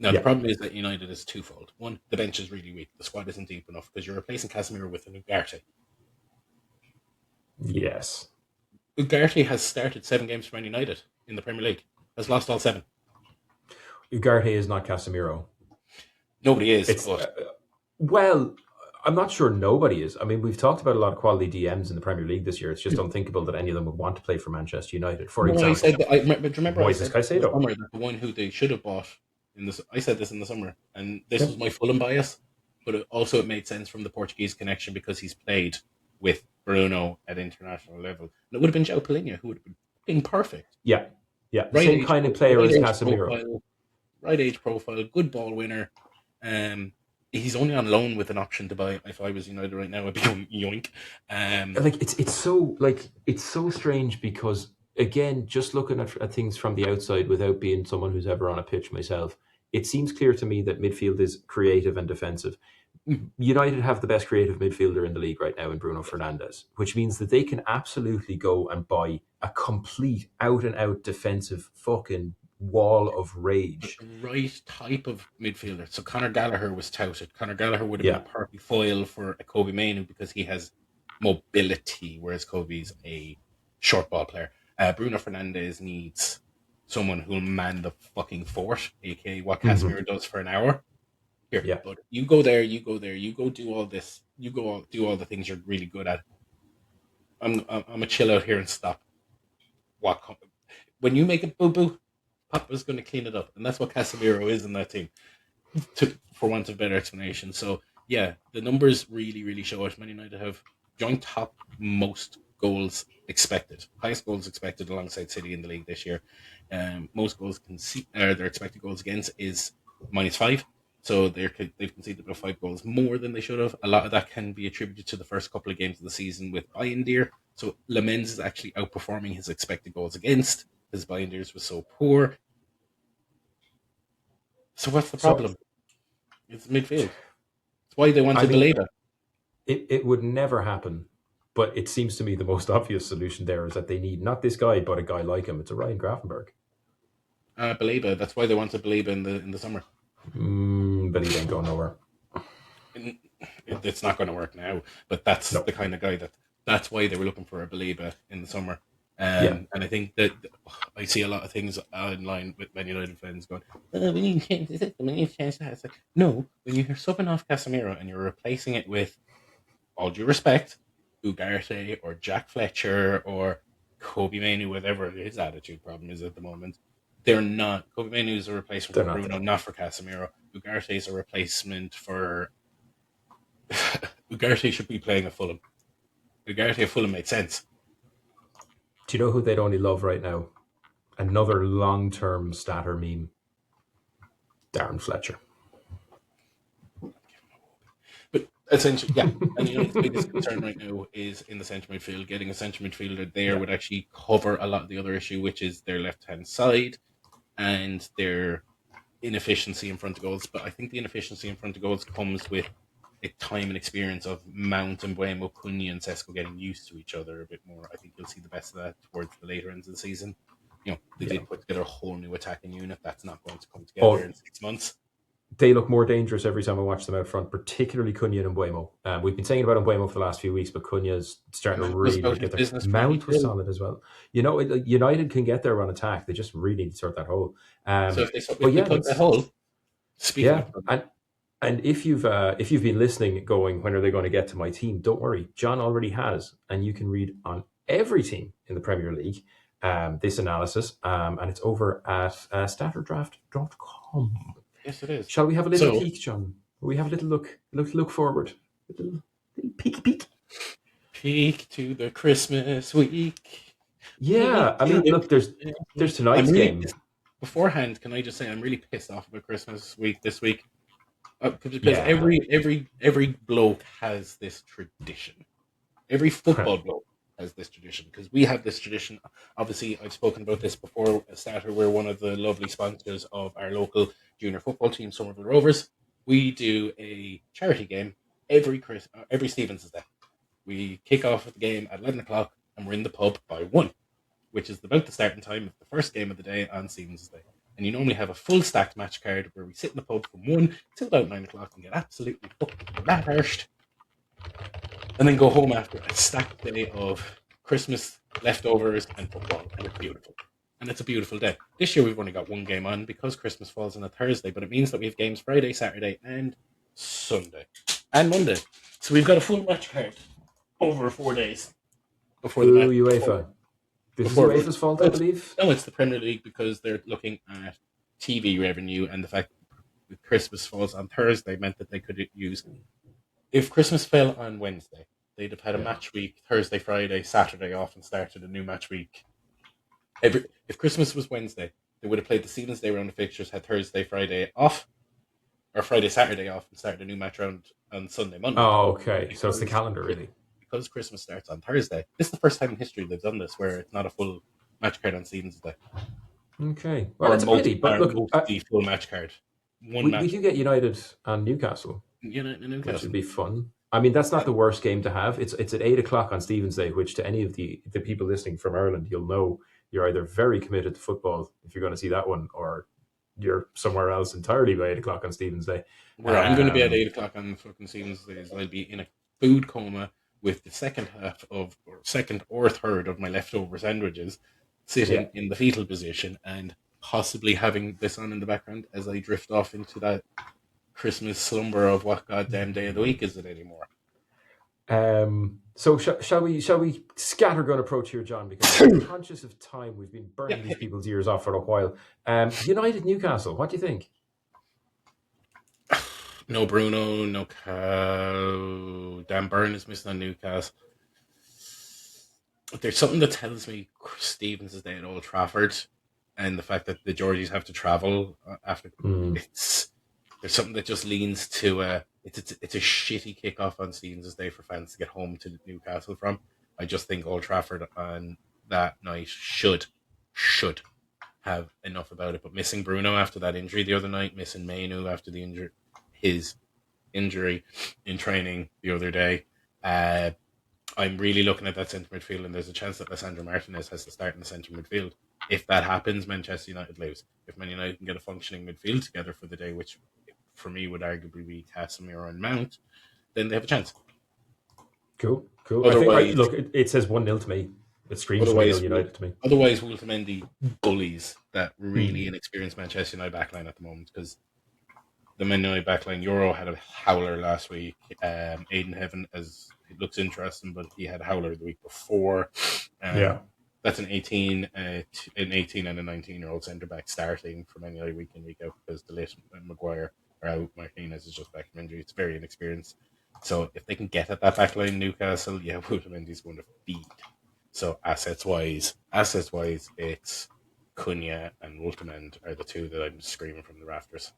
Now, the problem is that United is twofold. One, the bench is really weak. The squad isn't deep enough because you're replacing Casemiro with a Ugarte. Yes. Ugarte has started 7 games for Man United in the Premier League. Has lost all 7. Ugarte is not Casemiro. Nobody is. Well, I'm not sure nobody is. I mean, we've talked about a lot of quality DMs in the Premier League this year. It's just unthinkable that any of them would want to play for Manchester United. For example, Moises Caicedo, the one who they should have bought. I said this in the summer, and this was my Fulham bias, but it made sense from the Portuguese connection because he's played with Bruno at international level. And it would have been João Palhinha who would have been perfect. Yeah. The same kind of player as Casemiro. Right age profile, good ball winner. He's only on loan with an option to buy. If I was United right now, I'd be going yoink. It's so strange because, again, just looking at things from the outside without being someone who's ever on a pitch myself, it seems clear to me that midfield is creative and defensive. United have the best creative midfielder in the league right now in Bruno Fernandes, which means that they can absolutely go and buy a complete out-and-out defensive fucking wall of rage. The right type of midfielder. So Conor Gallagher was touted. Conor Gallagher would have been a perfect foil for a Kobe Mainoo because he has mobility, whereas Kobe's a short ball player. Bruno Fernandes needs someone who'll man the fucking fort, aka what Casemiro does for an hour. Here, but you go there, you go do all this, do all the things you're really good at. I'm a chill out here and stop. When you make it boo-boo, Papa's going to clean it up, and that's what Casemiro is in that team, for want of better explanation. So, yeah, the numbers really, really show it. Man United have joint top most goals expected, highest goals expected alongside City in the league this year. Most goals their expected goals against is -5, so they've conceded about 5 goals more than they should have. A lot of that can be attributed to the first couple of games of the season with Bayern. So Lamens is actually outperforming his expected goals against. His Bayern was so poor. So what's the problem? It's midfield. It's why they want to delay that. It would never happen. But it seems to me the most obvious solution there is that they need not this guy, but a guy like him. It's a Ryan Grafenberg. Baleba. That's why they wanted Baleba in the summer. But he ain't going nowhere. It's not going to work now. But that's the kind of guy that's why they were looking for a Baleba in the summer. And I think that I see a lot of things online with Man United fans going, we need to change the system. We need to change that. It's like, no, when you're subbing off Casemiro and you're replacing it with, all due respect, Ugarte or Jack Fletcher or Kobe Mainoo, whatever his attitude problem is at the moment. They're not. Kobe Mainoo is a replacement They're for not Bruno, there. not for Casemiro. Ugarte is a replacement for. Ugarte should be playing at Fulham. Ugarte at Fulham made sense. Do you know who they'd only love right now? Another long-term Statr meme. Darren Fletcher. But essentially, yeah. And United's biggest concern right now is in the centre midfield. Getting a centre midfielder there would actually cover a lot of the other issue, which is their left-hand side and their inefficiency in front of goals. But I think the inefficiency in front of goals comes with a time and experience of Mount and Buemo, Cunha and Sesko getting used to each other a bit more. I think you'll see the best of that towards the later ends of the season. They did put together a whole new attacking unit. That's not going to come together in 6 months. They look more dangerous every time I watch them out front, particularly Cunha and Buemo. We've been saying about Buemo for the last few weeks, but Cunha's starting to really get there. Mount was solid as well. United can get there on attack. They just really need to sort that hole. So if they put that hole, and if you've been listening, going, when are they going to get to my team? Don't worry, John already has, and you can read on every team in the Premier League this analysis, and it's over at StatrDraft.com. Yes, it is. Shall we have a little peek, John? We have a little look forward. A little peek. Peek to the Christmas week. Yeah, I mean, look, there's tonight's game. Beforehand, can I just say I'm really pissed off about Christmas week this week because every bloke has this tradition. Every football bloke has this tradition because we have this tradition. Obviously, I've spoken about this before. Statr, we're one of the lovely sponsors of our local junior football team, Somerville Rovers. We do a charity game every Stevens' Day. We kick off the game at 11 o'clock and we're in the pub by 1, which is about the starting time of the first game of the day on Stevens' Day. And you normally have a full stacked match card where we sit in the pub from 1 till about 9 o'clock and get absolutely fucking battered. And then go home after a stacked day of Christmas leftovers and football. And it's beautiful. And it's a beautiful day. This year we've only got one game on because Christmas falls on a Thursday, but it means that we have games Friday, Saturday, and Sunday. And Monday. So we've got a full match card over 4 days. Before the match. UEFA. This is UEFA's fault, I believe? No, it's the Premier League because they're looking at TV revenue and the fact that Christmas falls on Thursday meant that they could use... If Christmas fell on Wednesday, they'd have had a match week, Thursday, Friday, Saturday off and started a new match week. If Christmas was Wednesday, they would have played the Stevens' Day round of fixtures, had Thursday, Friday off, or Friday, Saturday off, and started a new match round on Sunday, Monday. Oh, okay. So it's the calendar, really. Because Christmas starts on Thursday. This is the first time in history they've done this, where it's not a full match card on Stevens' Day. Okay. Well, it's a pity, but look... the full match card. We do get United and Newcastle. Which would be fun. I mean, that's not the worst game to have. It's at 8 o'clock on Stevens' Day, which to any of the people listening from Ireland, you'll know you're either very committed to football if you're going to see that one, or you're somewhere else entirely by 8 o'clock on Stevens' Day. Where I'm going to be at 8 o'clock on fucking Stevens' Day is I'll be in a food coma with the second or third of my leftover sandwiches sitting in the fetal position and possibly having this on in the background as I drift off into that Christmas slumber of what goddamn day of the week is it anymore. So shall we scattergun approach here, John? Because I'm conscious of time. We've been burning these people's ears off for a while. United Newcastle, what do you think? No Bruno, no Cow. Dan Burn is missing on Newcastle. There's something that tells me Stevens is there at Old Trafford, and the fact that the Geordies have to travel after there's something that just leans to it's a shitty kickoff on Stevens' Day for fans to get home to Newcastle from. I just think Old Trafford on that night should have enough about it. But missing Bruno after that injury the other night, missing Mainoo after his injury in training the other day, I'm really looking at that centre midfield, and there's a chance that Lissandro Martinez has to start in the centre midfield. If that happens, Manchester United lose. If Man United can get a functioning midfield together for the day, which for me would arguably be Casemiro and Mount, then they have a chance. Cool. It says 1-0 to me. It screams 1-0 United to me. Otherwise, Wolfenmendy bullies that really inexperienced Manchester United backline at the moment, because the Man United backline, Euro had a howler last week. Aiden Heaven, as it looks interesting, but he had a howler the week before. That's an 18 an 18 and a 19-year-old centre back starting from any other week in, week out, because the late Maguire are out. Martinez is just back from injury. It's very inexperienced. So if they can get at that back line, Newcastle, yeah, Otamendi's going to feed. So assets wise, it's Cunha and Woltemend are the two that I'm screaming from the rafters.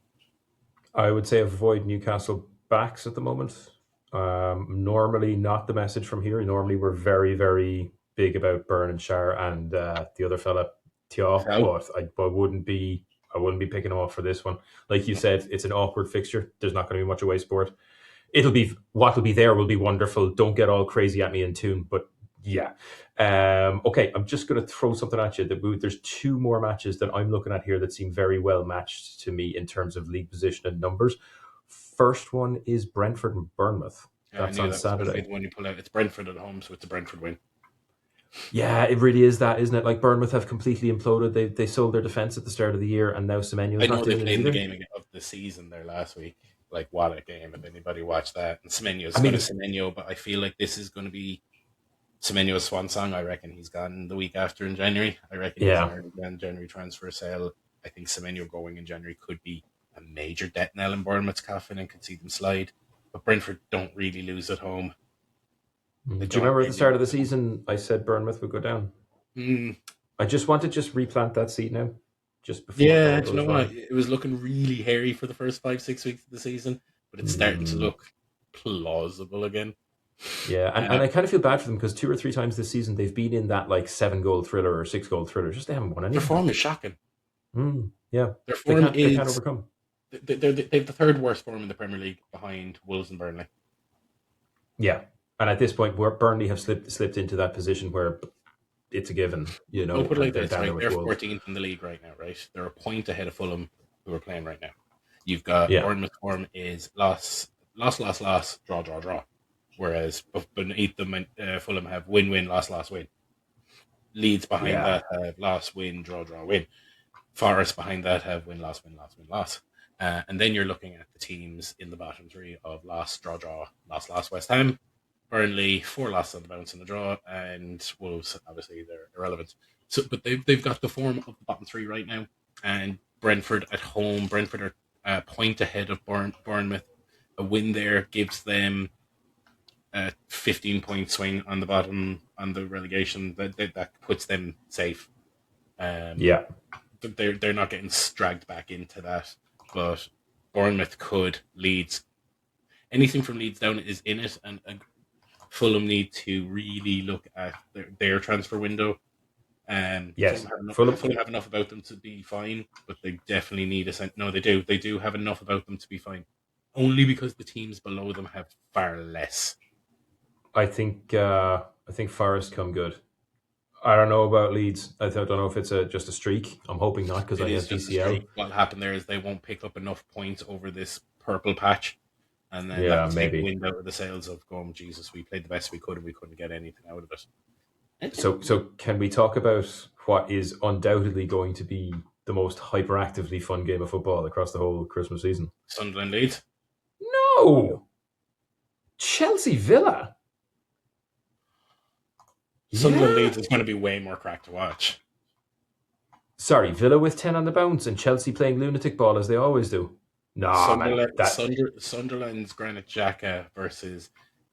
I would say avoid Newcastle backs at the moment. Normally not the message from here. Normally we're very, very big about Byrne and Shar and the other fella, Tia, but I wouldn't be picking him up for this one. Like you said, it's an awkward fixture. There's not going to be much away sport. What will be there will be wonderful. Don't get all crazy at me in tune, but yeah. Okay, I'm just going to throw something at you. There's two more matches that I'm looking at here that seem very well matched to me in terms of league position and numbers. First one is Brentford and Bournemouth. That's on Saturday. The one you pull out. It's Brentford at home, so it's a Brentford win. Yeah, it really is that, isn't it? Like Bournemouth have completely imploded. They sold their defence at the start of the year, and now Semenyo's not doing it either. I know they played the game of the season there last week. Like, what a game! If anybody watched that, and Semenyo, but I feel like this is going to be Semenyo's swan song. I reckon he's gone the week after in January. I reckon he's an January transfer sale. I think Semenyo going in January could be a major death knell in Bournemouth's coffin and could see them slide. But Brentford don't really lose at home. Do you remember at the start of the season I said Bournemouth would go down? I just want to replant that seed now. Just before. Yeah, do you know what? It was looking really hairy for the first 5-6 weeks of the season, but it's starting to look plausible again. Yeah, and I kind of feel bad for them because 2 or 3 times this season they've been in that like 7-goal thriller or 6-goal thriller. Just they haven't won anything. Their form is shocking. Yeah, their form they can't overcome. They've the third worst form in the Premier League behind Wolves and Burnley. Yeah, and at this point, Burnley have slipped into that position where it's a given. You know, put it like this, right? They're 14th in the league right now, right? They're a point ahead of Fulham, who are playing right now. You've got Bournemouth's form is loss, draw. Whereas beneath them, Fulham have win, loss, win. Leeds behind that have loss, win, draw, win. Forest behind that have win, loss. And then you're looking at the teams in the bottom three of loss, draw, loss. West Ham, Burnley, 4 losses on the bounce and the draw, and Wolves, obviously, they're irrelevant. So, but they've got the form of the bottom three right now. And Brentford at home, Brentford are a point ahead of Bournemouth. A win there gives them a 15-point swing on the bottom on the relegation. That puts them safe. They're not getting dragged back into that. But Bournemouth could, Leeds, anything from Leeds down is in it, and Fulham need to really look at their transfer window. Yes, Fulham have enough about them to be fine, but they definitely need they do. They do have enough about them to be fine, only because the teams below them have far less. I think Forest come good. I don't know about Leeds. I don't know if it's just a streak. I'm hoping not because I have DCL. What'll happen there is they won't pick up enough points over this purple patch, and then that'll take wind out of the sails of going, Jesus, we played the best we could and we couldn't get anything out of it. So can we talk about what is undoubtedly going to be the most hyperactively fun game of football across the whole Christmas season? Sunderland Leeds? No. Chelsea Villa. Sunderland Leeds is going to be way more crack to watch. Sorry, Villa with 10 on the bounce and Chelsea playing lunatic ball as they always do. No, Sunderland's Granit Xhaka versus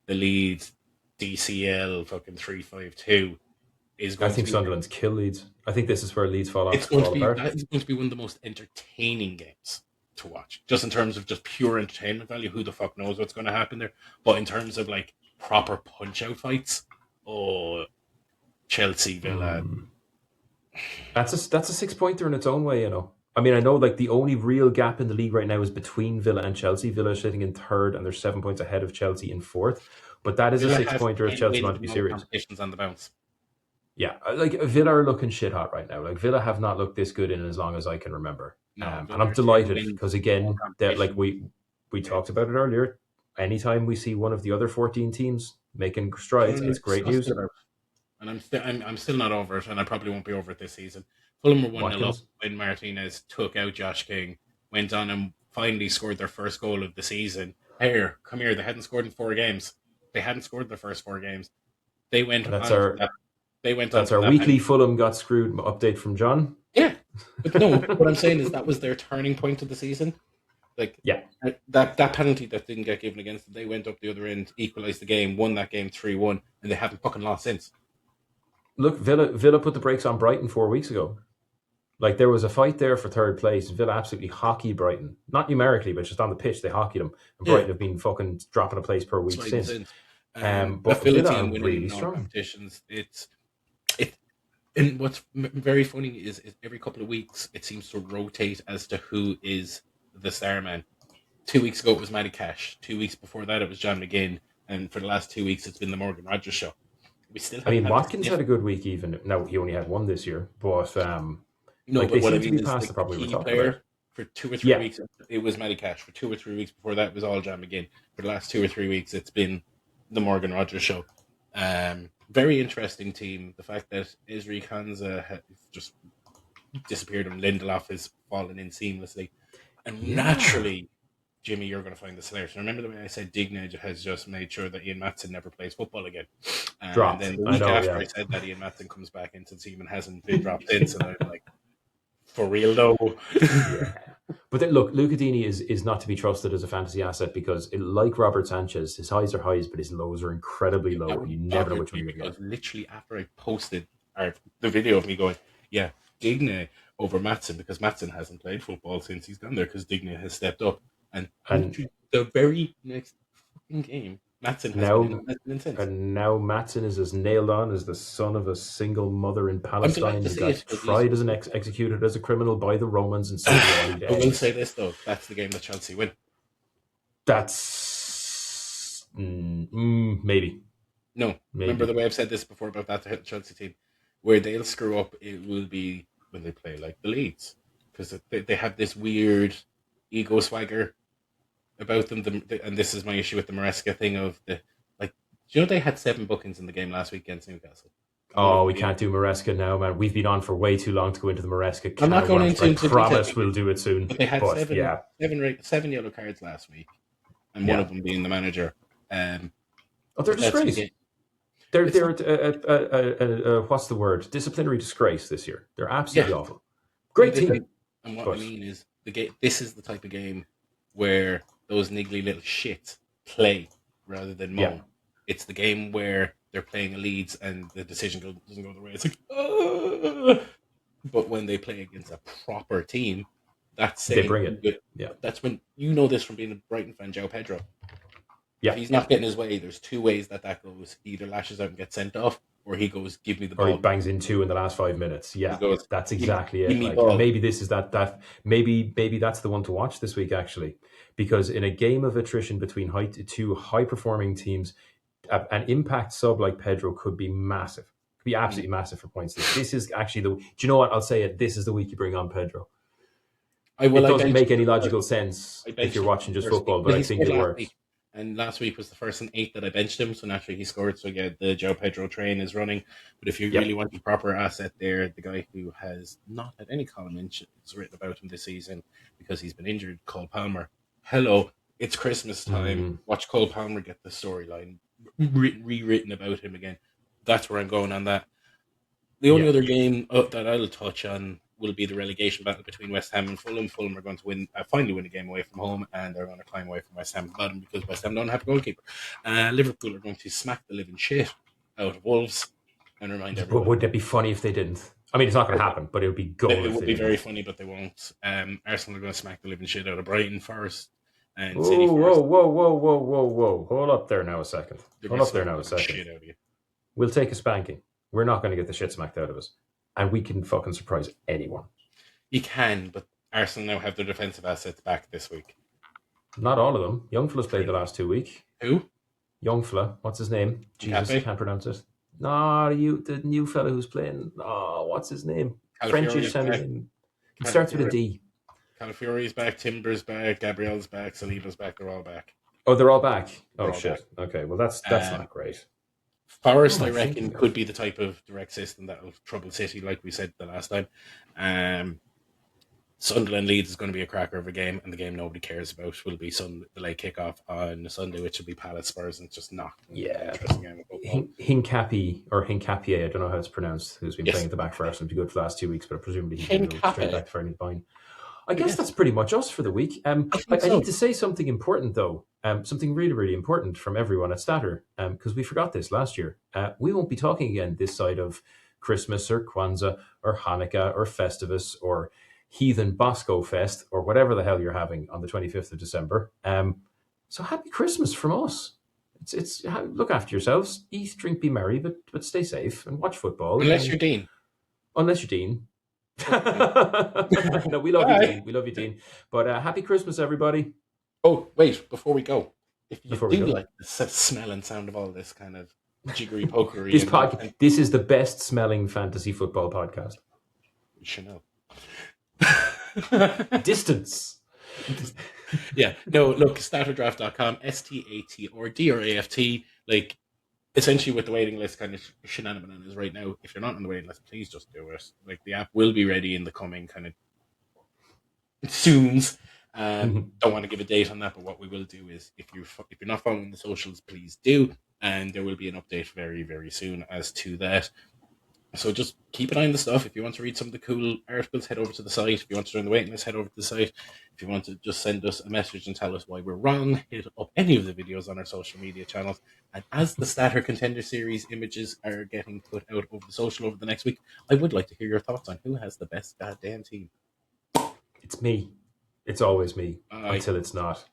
the Leeds DCL fucking 3-5-2 is going. I think Sunderland's kill Leeds. I think this is where Leeds fall off. It's going to be one of the most entertaining games to watch, just in terms of just pure entertainment value. Who the fuck knows what's going to happen there? But in terms of like proper punch out fights, Chelsea Villa. That's a 6-pointer in its own way, you know. I mean, I know like the only real gap in the league right now is between Villa and Chelsea. Villa is sitting in third and they're 7 points ahead of Chelsea in fourth. But that is Villa a 6-pointer if Chelsea want to be serious. Competitions on the bounce. Yeah, like Villa are looking shit hot right now. Like Villa have not looked this good in as long as I can remember. And I'm delighted because again, that like we talked about it earlier. Anytime we see one of the other 14 teams making strides, it's great news. And I'm still not over it, and I probably won't be over it this season. Fulham were 1-0 up when Martinez took out Josh King, went on and finally scored their first goal of the season. Come here. They hadn't scored in 4 games. They hadn't scored their first 4 games. They went on. They went on That's from our that. weekly Fulham got screwed update from John. Yeah, but no, what I'm saying is that was their turning point of the season. Like, yeah, that penalty that didn't get given against them, they went up the other end, equalised the game, won that game 3-1, and they haven't fucking lost since. Look, Villa put the brakes on Brighton 4 weeks ago. Like, there was a fight there for third place. Villa absolutely hockey Brighton. Not numerically, but just on the pitch, they hockeyed them. And Brighton have been fucking dropping a place per week since. But Villa Villa are team winning really in all strong. competitions. And what's very funny is every couple of weeks it seems to rotate as to who is the star man. 2 weeks ago it was Matty Cash. 2 weeks before that it was John McGinn. And for the last 2 weeks it's been the Morgan Rogers show. We still. Watkins had a good week even. Now, he only had one this year, but no, like, but what I they seem to mean be is past the the problem we key were talking player about. for 2 or 3 weeks. It was Matty Cash. For 2 or 3 weeks before that, it was all John McGinn. For the last 2 or 3 weeks, it's been the Morgan Rogers show. Very interesting team. The fact that Ezri Konsa had just disappeared and Lindelof is fallen in seamlessly. And naturally, Jimmy, you're going to find this hilarious. Remember the way I said Digne has just made sure that Ian Matson never plays football again? Dropped. And then the week after I said that Ian Matson comes back into the team and hasn't been dropped since, and I'm like, for real though? Yeah. But then, look, Luca Dini is not to be trusted as a fantasy asset because, like Robert Sanchez, his highs are highs, but his lows are incredibly low. You never know which one you're going to get. Literally after I posted the video of me going, yeah, Digne over Matson, because Matson hasn't played football since he's gone there because Digne has stepped up. And the very next fucking game, Matson has been since. And now Matson is as nailed on as the son of a single mother in Palestine who got tried as executed as a criminal by the Romans and I will say this though, that's the game that Chelsea win. That's maybe. No, remember the way I've said this before about that Chelsea team, where they'll screw up. It will be when they play like the Leeds, because they have this weird ego swagger about them, and this is my issue with the Maresca thing of they had 7 bookings in the game last week against Newcastle. Oh, we can't do Maresca now, man. We've been on for way too long to go into the Maresca. I'm not going into I promise we'll do it soon. But they had 7 yellow cards last week, and one of them being the manager. They're disgrace. They're what's the word? Disciplinary disgrace this year. They're absolutely awful. Great team. And what I mean is this is the type of game where those niggly little shits play rather than moan. Yeah. It's the game where they're playing a Leeds and the decision doesn't go their way. It's like, but when they play against a proper team, they bring it. Yeah, that's when you know this from being a Brighton fan, João Pedro. Yeah, if he's not getting his way, there's 2 ways that goes. He either lashes out and gets sent off, or he goes, "Give me the ball," or he bangs in 2 in the last 5 minutes. Yeah, that's exactly it. Like, maybe this is that. Maybe that's the one to watch this week actually, because in a game of attrition between 2 high-performing teams, an impact sub like Pedro could be massive. Could be absolutely massive for points. This is actually do you know what? I'll say it. This is the week you bring on Pedro. It doesn't make any logical sense if you're watching just football, but I think it works. And last week was the first and 8 that I benched him, so naturally he scored. So again, the João Pedro train is running. But if you really want a proper asset there, the guy who has not had any column inches written about him this season because he's been injured, Cole Palmer. Hello, it's Christmas time. Watch Cole Palmer get the storyline rewritten about him again. That's where I'm going on that. The only other game that I'll touch on will be the relegation battle between West Ham and Fulham. Fulham are going to finally win a game away from home, and they're going to climb away from West Ham's bottom because West Ham don't have a goalkeeper. Liverpool are going to smack the living shit out of Wolves and remind everyone. But would it be funny if they didn't? I mean, it's not going to happen, but it would be gold. It would be very funny, but they won't. Arsenal are going to smack the living shit out of Brighton first. And City first. Whoa. Hold up there now a second. Shit out of you. We'll take a spanking. We're not going to get the shit smacked out of us. And we can fucking surprise anyone. You can, but Arsenal now have their defensive assets back this week. Not all of them. Young fella's played the last 2 weeks. Who? Young fella. What's his name? Jesus, I can't pronounce it. No, the new fella who's playing. Oh, what's his name? Frenchish name. It starts with a D. Calafiori's back, Timber's back, Gabriel's back, Saliba's back. They're all back. Oh, they're all back. Oh, shit. Back. Okay, well, that's not great. Forest, I reckon, could be the type of direct system that will trouble City, like we said the last time. Sunderland Leeds is going to be a cracker of a game, and the game nobody cares about will be the late kickoff on Sunday, which will be Palace Spurs, and it's just not going to be an interesting game of football. Hincapie, or Hincapié, I don't know how it's pronounced, who's been playing at the back for Arsenal, been good for the last 2 weeks, but presumably he can go straight back for any point. I guess that's pretty much us for the week. I need to say something important, though. Something really, really important from everyone at Statr, because we forgot this last year. We won't be talking again this side of Christmas or Kwanzaa or Hanukkah or Festivus or Heathen Bosco Fest or whatever the hell you're having on the 25th of December. So happy Christmas from us. It's look after yourselves, eat, drink, be merry, but stay safe and watch football. Unless you're Dean. No, we love you, Dean. We love you, Dean. But happy Christmas, everybody. Oh, wait, before we go, if you do like the smell and sound of all this kind of jiggery pokery, this is the best smelling fantasy football podcast. Chanel. Distance. Yeah, no, look, StatrDraft.com, StatrDraft, like, essentially with the waiting list kind of shenanigans right now, if you're not on the waiting list, please just do it. Like, the app will be ready in the coming kind of soons. Don't want to give a date on that, but what we will do is, if you're not following the socials, please do, and there will be an update very, very soon as to that. So just keep an eye on the stuff. If you want to read some of the cool articles, head over to the site. If you want to join the waiting list, head over to the site. If you want to just send us a message and tell us why we're wrong, hit up any of the videos on our social media channels. And as the Statr Contender Series images are getting put out over the social over the next week, I would like to hear your thoughts on who has the best goddamn team. It's me. It's always me until it's not.